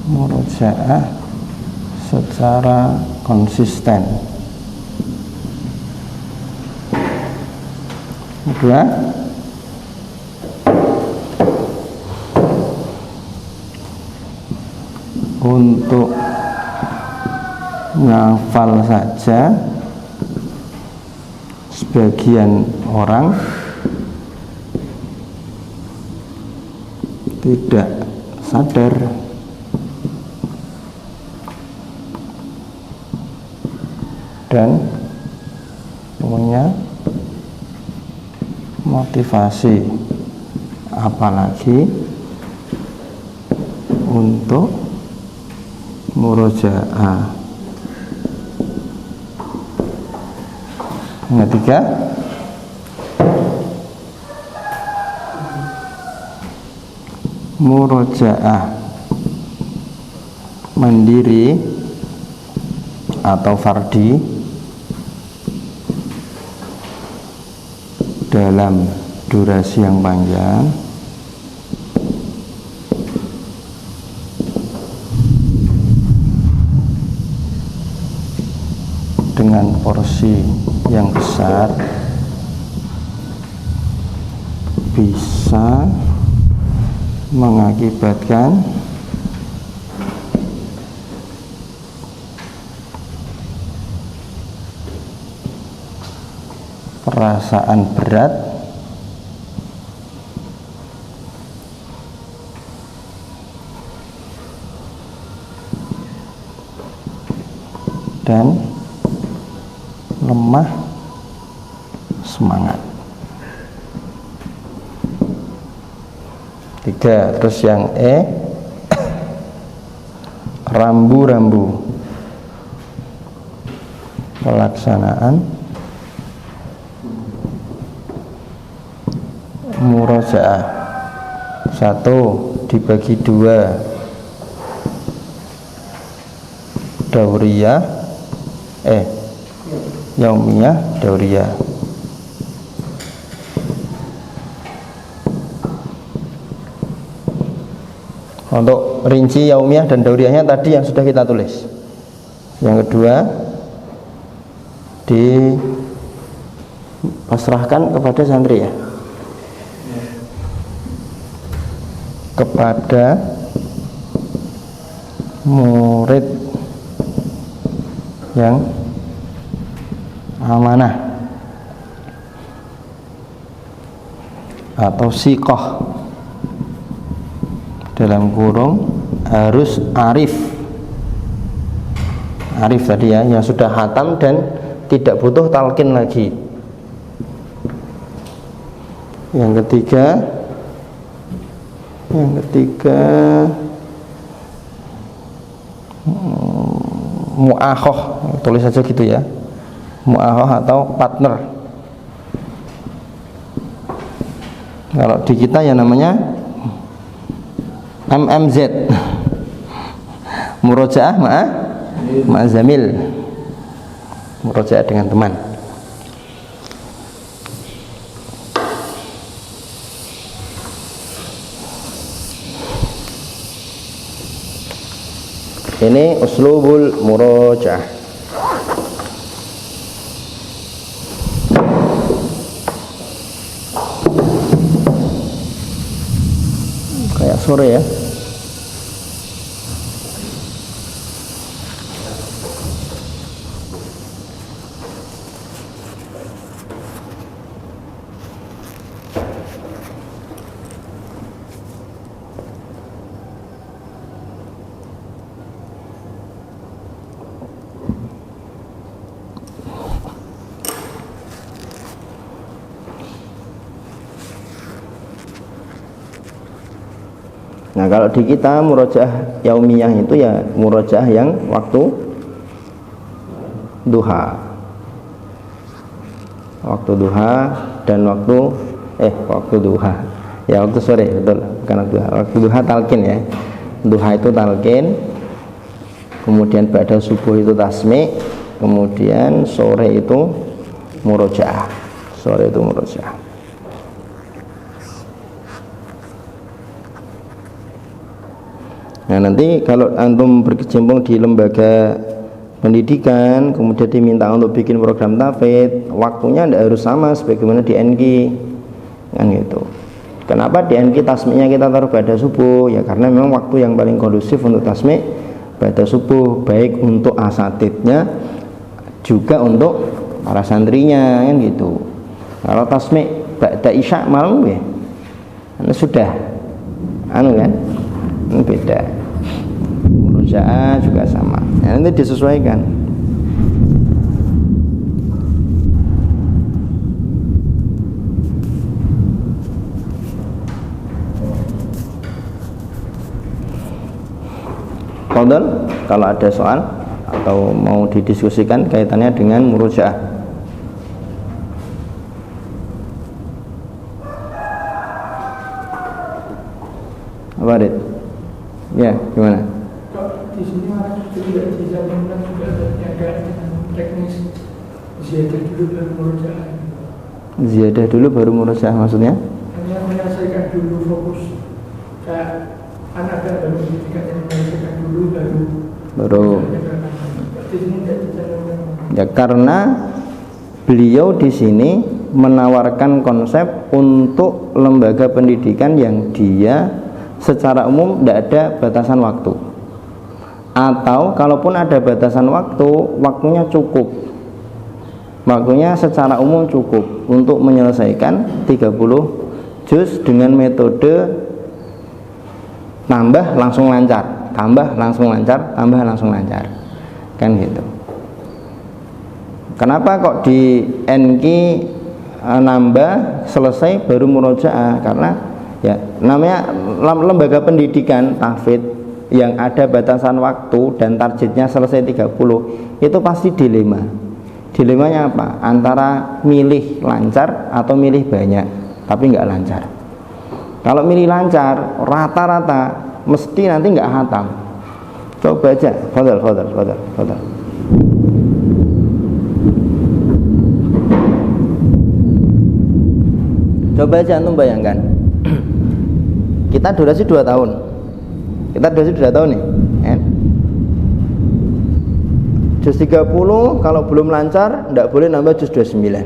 murojaah secara konsisten. Kedua, untuk ngafal saja sebagian orang tidak sadar dan punya motivasi, apalagi untuk murojaah. Yang ketiga, murojaah mandiri atau fardi dalam durasi yang panjang dengan porsi yang besar bisa mengakibatkan perasaan berat dan lemah semangat. Tiga. Terus yang rambu-rambu pelaksanaan murojaah. 1. Dibagi 2, dauriyah yaumiyah, dauriyah. Untuk rinci yaumiyah dan dauriyahnya tadi yang sudah kita tulis. Yang kedua, dipasrahkan kepada santri ya, kepada murid yang amanah atau siqah, dalam kurung harus arif tadi ya, yang sudah khatam dan tidak butuh talqin lagi. Yang ketiga mu'akhoh, tulis saja gitu ya, mu'akhoh atau partner. Kalau di kita ya namanya MMZ, murojaah ma'azamil, murojaah dengan teman. Ini uslubul murojaah. Kayak sore ya. Nah, kalau di kita murojaah yaumiyah itu ya murojaah yang waktu duha. Waktu duha dan waktu duha. Ya waktu sore, betul. Bukan waktu duha. Waktu duha talqin ya. Duha itu talqin. Kemudian ba'da subuh itu tasmi', kemudian sore itu murojaah. Sore itu murojaah. Nah, nanti kalau antum berkecimpung di lembaga pendidikan, kemudian diminta untuk bikin program tahfidz, waktunya tidak harus sama sebagaimana di NG, kan gitu. Kenapa di NG tasmiknya kita taruh pada subuh? Ya karena memang waktu yang paling kondusif untuk tasmik ba'da subuh, baik untuk asatidnya juga untuk para santrinya kan gitu. Kalau tasmi' ba'da isya malam ya sudah anu kan, ini beda. Murojaah juga sama ya, nanti disesuaikan. Fadhal, kalau ada soal atau mau didiskusikan kaitannya dengan murojaah. Apa Rit? Ya, gimana?
Di sini orang juga dijaminkan juga agak teknis ziyadah dulu baru murojaah.
Ziyadah dulu baru murojaah maksudnya?
Hanya menyelesaikan dulu fokus kayak anak baru pendidikan yang menyelesaikan dulu baru. Di sini tidak dijaminkan. Ya
karena beliau di sini menawarkan konsep untuk lembaga pendidikan yang dia secara umum tidak ada batasan waktu, atau kalaupun ada batasan waktu, waktunya cukup, waktunya secara umum cukup untuk menyelesaikan 30 juz dengan metode tambah langsung lancar, tambah langsung lancar, tambah langsung lancar, kan gitu. Kenapa kok di NQ nambah selesai baru murojaah? Karena ya namanya lembaga pendidikan tahfidz yang ada batasan waktu dan targetnya selesai 30, itu pasti dilema. Dilemanya apa? Antara milih lancar atau milih banyak tapi nggak lancar. Kalau milih lancar rata-rata mesti nanti nggak hatam. Coba aja, fadhal. Coba aja antum bayangkan, kita durasi 2 tahun. Kita durasi 2 tahun nih, kan? Juz 30 kalau belum lancar tidak boleh nambah juz 29.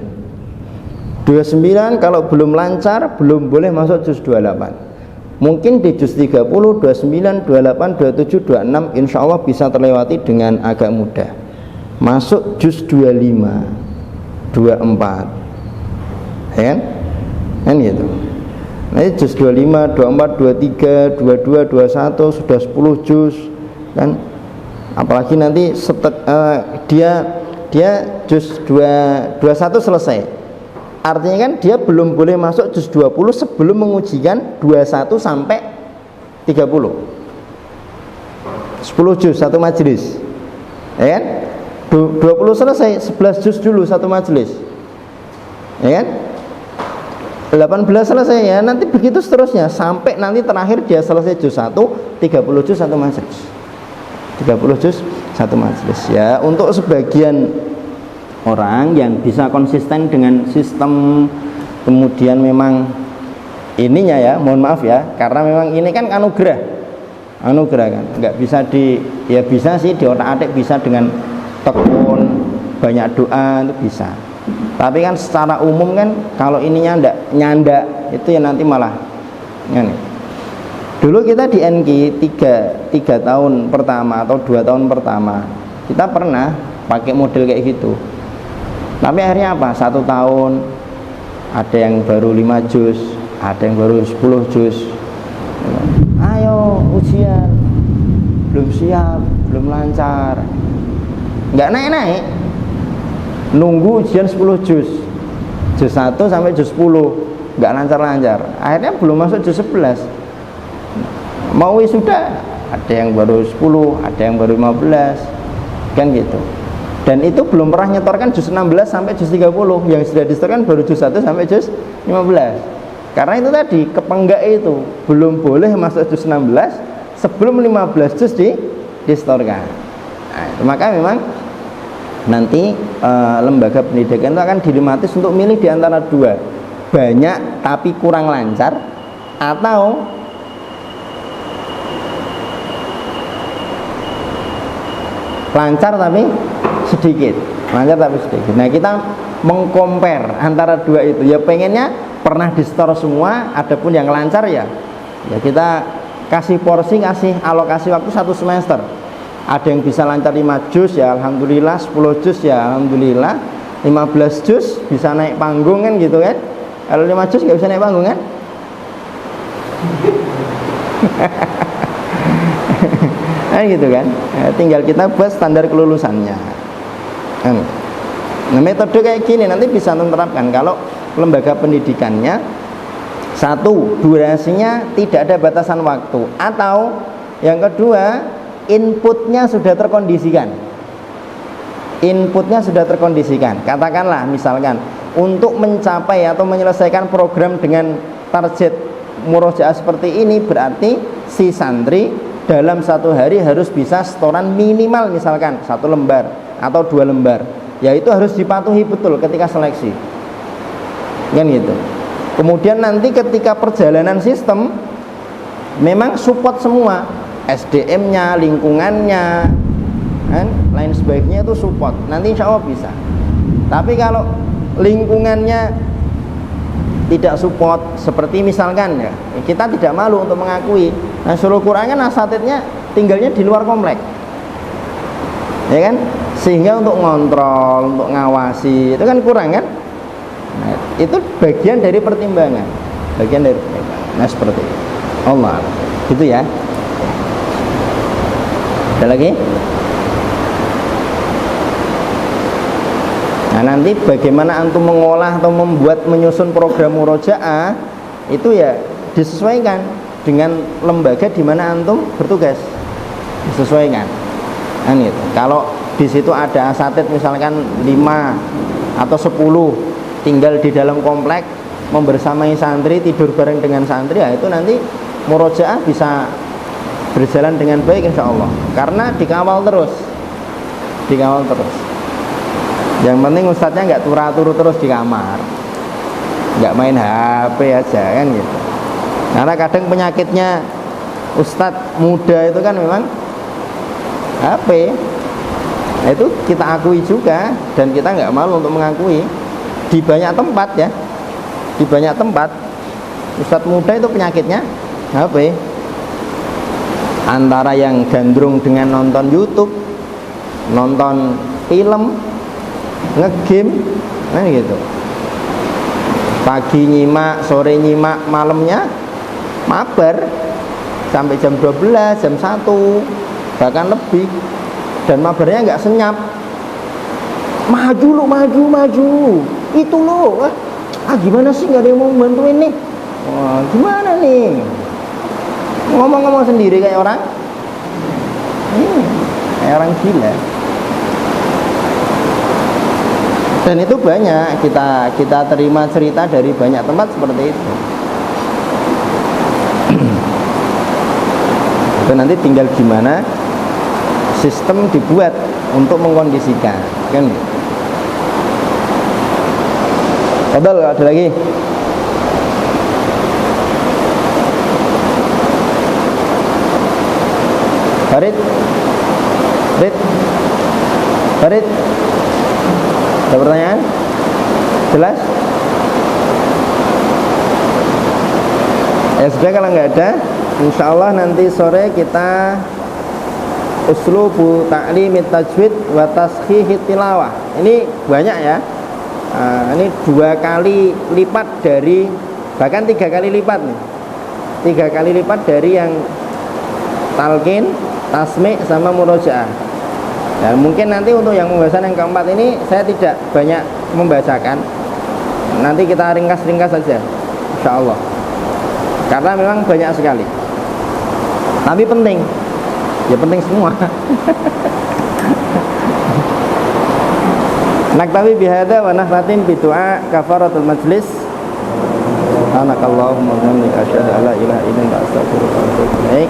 29 kalau belum lancar belum boleh masuk juz 28. Mungkin di juz 30, 29, 28, 27, 26 insya Allah bisa terlewati dengan agak mudah. Masuk juz 25, 24, ya kan? Kan gitu. Nanti juz 25, 24, 23, 22, 21 sudah 10 juz kan. Apalagi nanti dia juz 21 selesai. Artinya kan dia belum boleh masuk juz 20 sebelum mengujikan 21 sampai 30. 10 juz satu majelis. Ya kan? 20 selesai, 11 juz dulu satu majelis. Ya kan? 18 selesai ya, nanti begitu seterusnya sampai nanti terakhir dia selesai juz 1, 30 juz satu majelis. 30 juz satu majelis ya. Untuk sebagian orang yang bisa konsisten dengan sistem, kemudian memang ininya ya, mohon maaf ya, karena memang ini kan anugerah kan, nggak bisa ya bisa sih di otak-atik, bisa dengan tekun, banyak doa itu bisa. Tapi kan secara umum kan kalau ininya ndak nyanda itu ya nanti malah ini. Dulu kita di NQ 3 tahun pertama atau 2 tahun pertama kita pernah pakai model kayak gitu. Tapi akhirnya apa? 1 tahun ada yang baru 5 juz, ada yang baru 10 juz. Ayo ujian, belum siap, belum lancar, nggak naik-naik. Nunggu ujian 10 juz 1 sampai juz 10 nggak lancar-lancar, akhirnya belum masuk juz 11. Mau wisuda ada yang baru 10, ada yang baru 15 kan gitu. Dan itu belum pernah nyetorkan juz 16 sampai juz 30, yang sudah disetorkan baru juz 1 sampai juz 15. Karena itu tadi kepenggak itu belum boleh masuk juz 16 sebelum 15 juz disetorkan. Nah, maka memang nanti lembaga pendidikan itu akan dilematis untuk milih di antara dua, banyak tapi kurang lancar, atau lancar tapi sedikit. Nah, kita mengcompare antara dua itu ya, pengennya pernah disetor semua, adapun yang lancar ya kita kasih porsi, kasih alokasi waktu 1 semester Ada yang bisa lancar 5 juz ya alhamdulillah, 10 juz ya alhamdulillah, 15 juz bisa naik panggung kan gitu kan. Kalau 5 juz nggak bisa naik panggung kan? Nah gitu kan. Tinggal kita buat standar kelulusannya. Nah metode kayak gini nanti bisa menerapkan kalau lembaga pendidikannya satu, durasinya tidak ada batasan waktu, atau yang kedua inputnya sudah terkondisikan. Katakanlah misalkan untuk mencapai atau menyelesaikan program dengan target murojaah seperti ini, berarti si santri dalam 1 hari harus bisa setoran minimal misalkan 1 lembar atau 2 lembar. Ya itu harus dipatuhi betul ketika seleksi. Kan gitu. Kemudian nanti ketika perjalanan sistem memang support semua, SDM-nya, lingkungannya, kan, lain sebagainya itu support. Nanti insya Allah bisa. Tapi kalau lingkungannya tidak support, seperti misalkan ya, kita tidak malu untuk mengakui, nah Nashurul Quran kan asatidnya tinggalnya di luar komplek, ya kan, sehingga untuk ngontrol, untuk ngawasi itu kan kurang kan. Nah, itu bagian dari pertimbangan. Nah seperti itu. Allah, gitu ya. Ada lagi? Nah nanti bagaimana antum mengolah atau menyusun program murojaah itu ya disesuaikan dengan lembaga di mana antum bertugas, disesuaikan. Nah, gitu. Kalau di situ ada asatid misalkan 5 atau 10 tinggal di dalam komplek membersamai santri, tidur bareng dengan santri, ya itu nanti murojaah bisa berjalan dengan baik insya Allah, karena dikawal terus. Yang penting ustadznya nggak turu terus di kamar, nggak main HP aja kan gitu. Karena kadang penyakitnya ustadz muda itu kan memang HP. Nah, itu kita akui juga dan kita nggak malu untuk mengakui. Di banyak tempat ya, di banyak tempat ustadz muda itu penyakitnya HP. Antara yang gandrung dengan nonton YouTube, nonton film, ngegame, nah gitu. Pagi nyimak, sore nyimak, malamnya mabar sampai jam 12, jam 1, bahkan lebih. Dan mabarnya nggak senyap. Maju. Itu loh. Gimana sih nggak ada yang mau bantuin nih? Wah, gimana nih? Ngomong-ngomong sendiri kayak orang. Kayak orang gila. Dan itu banyak kita terima cerita dari banyak tempat seperti itu. Dan nanti tinggal gimana sistem dibuat untuk mengkondisikan, kan? Fadal, ada lagi? Farid? Ada pertanyaan? Jelas? Ya sudah, kalau nggak ada, insya Allah nanti sore kita uslubu ta'limit tajwid wa taskhihit tilawah. Ini banyak ya. Ini 2 kali lipat dari, bahkan 3 kali lipat nih. 3 kali lipat dari yang talqin, tasmi' sama murojaah. Dan mungkin nanti untuk yang pembahasan yang keempat ini saya tidak banyak membacakan. Nanti kita ringkas-ringkas saja, insya Allah. Karena memang banyak sekali. Tapi penting. Ya penting semua. Naktabi bihada wa nahratin bidu'a kafaratul majlis. Subhanakallahumma wa bihamdika asyhadu an la ilaha illa anta astaghfiruka wa atubu ilaik.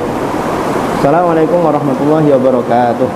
Assalamualaikum warahmatullahi wabarakatuh.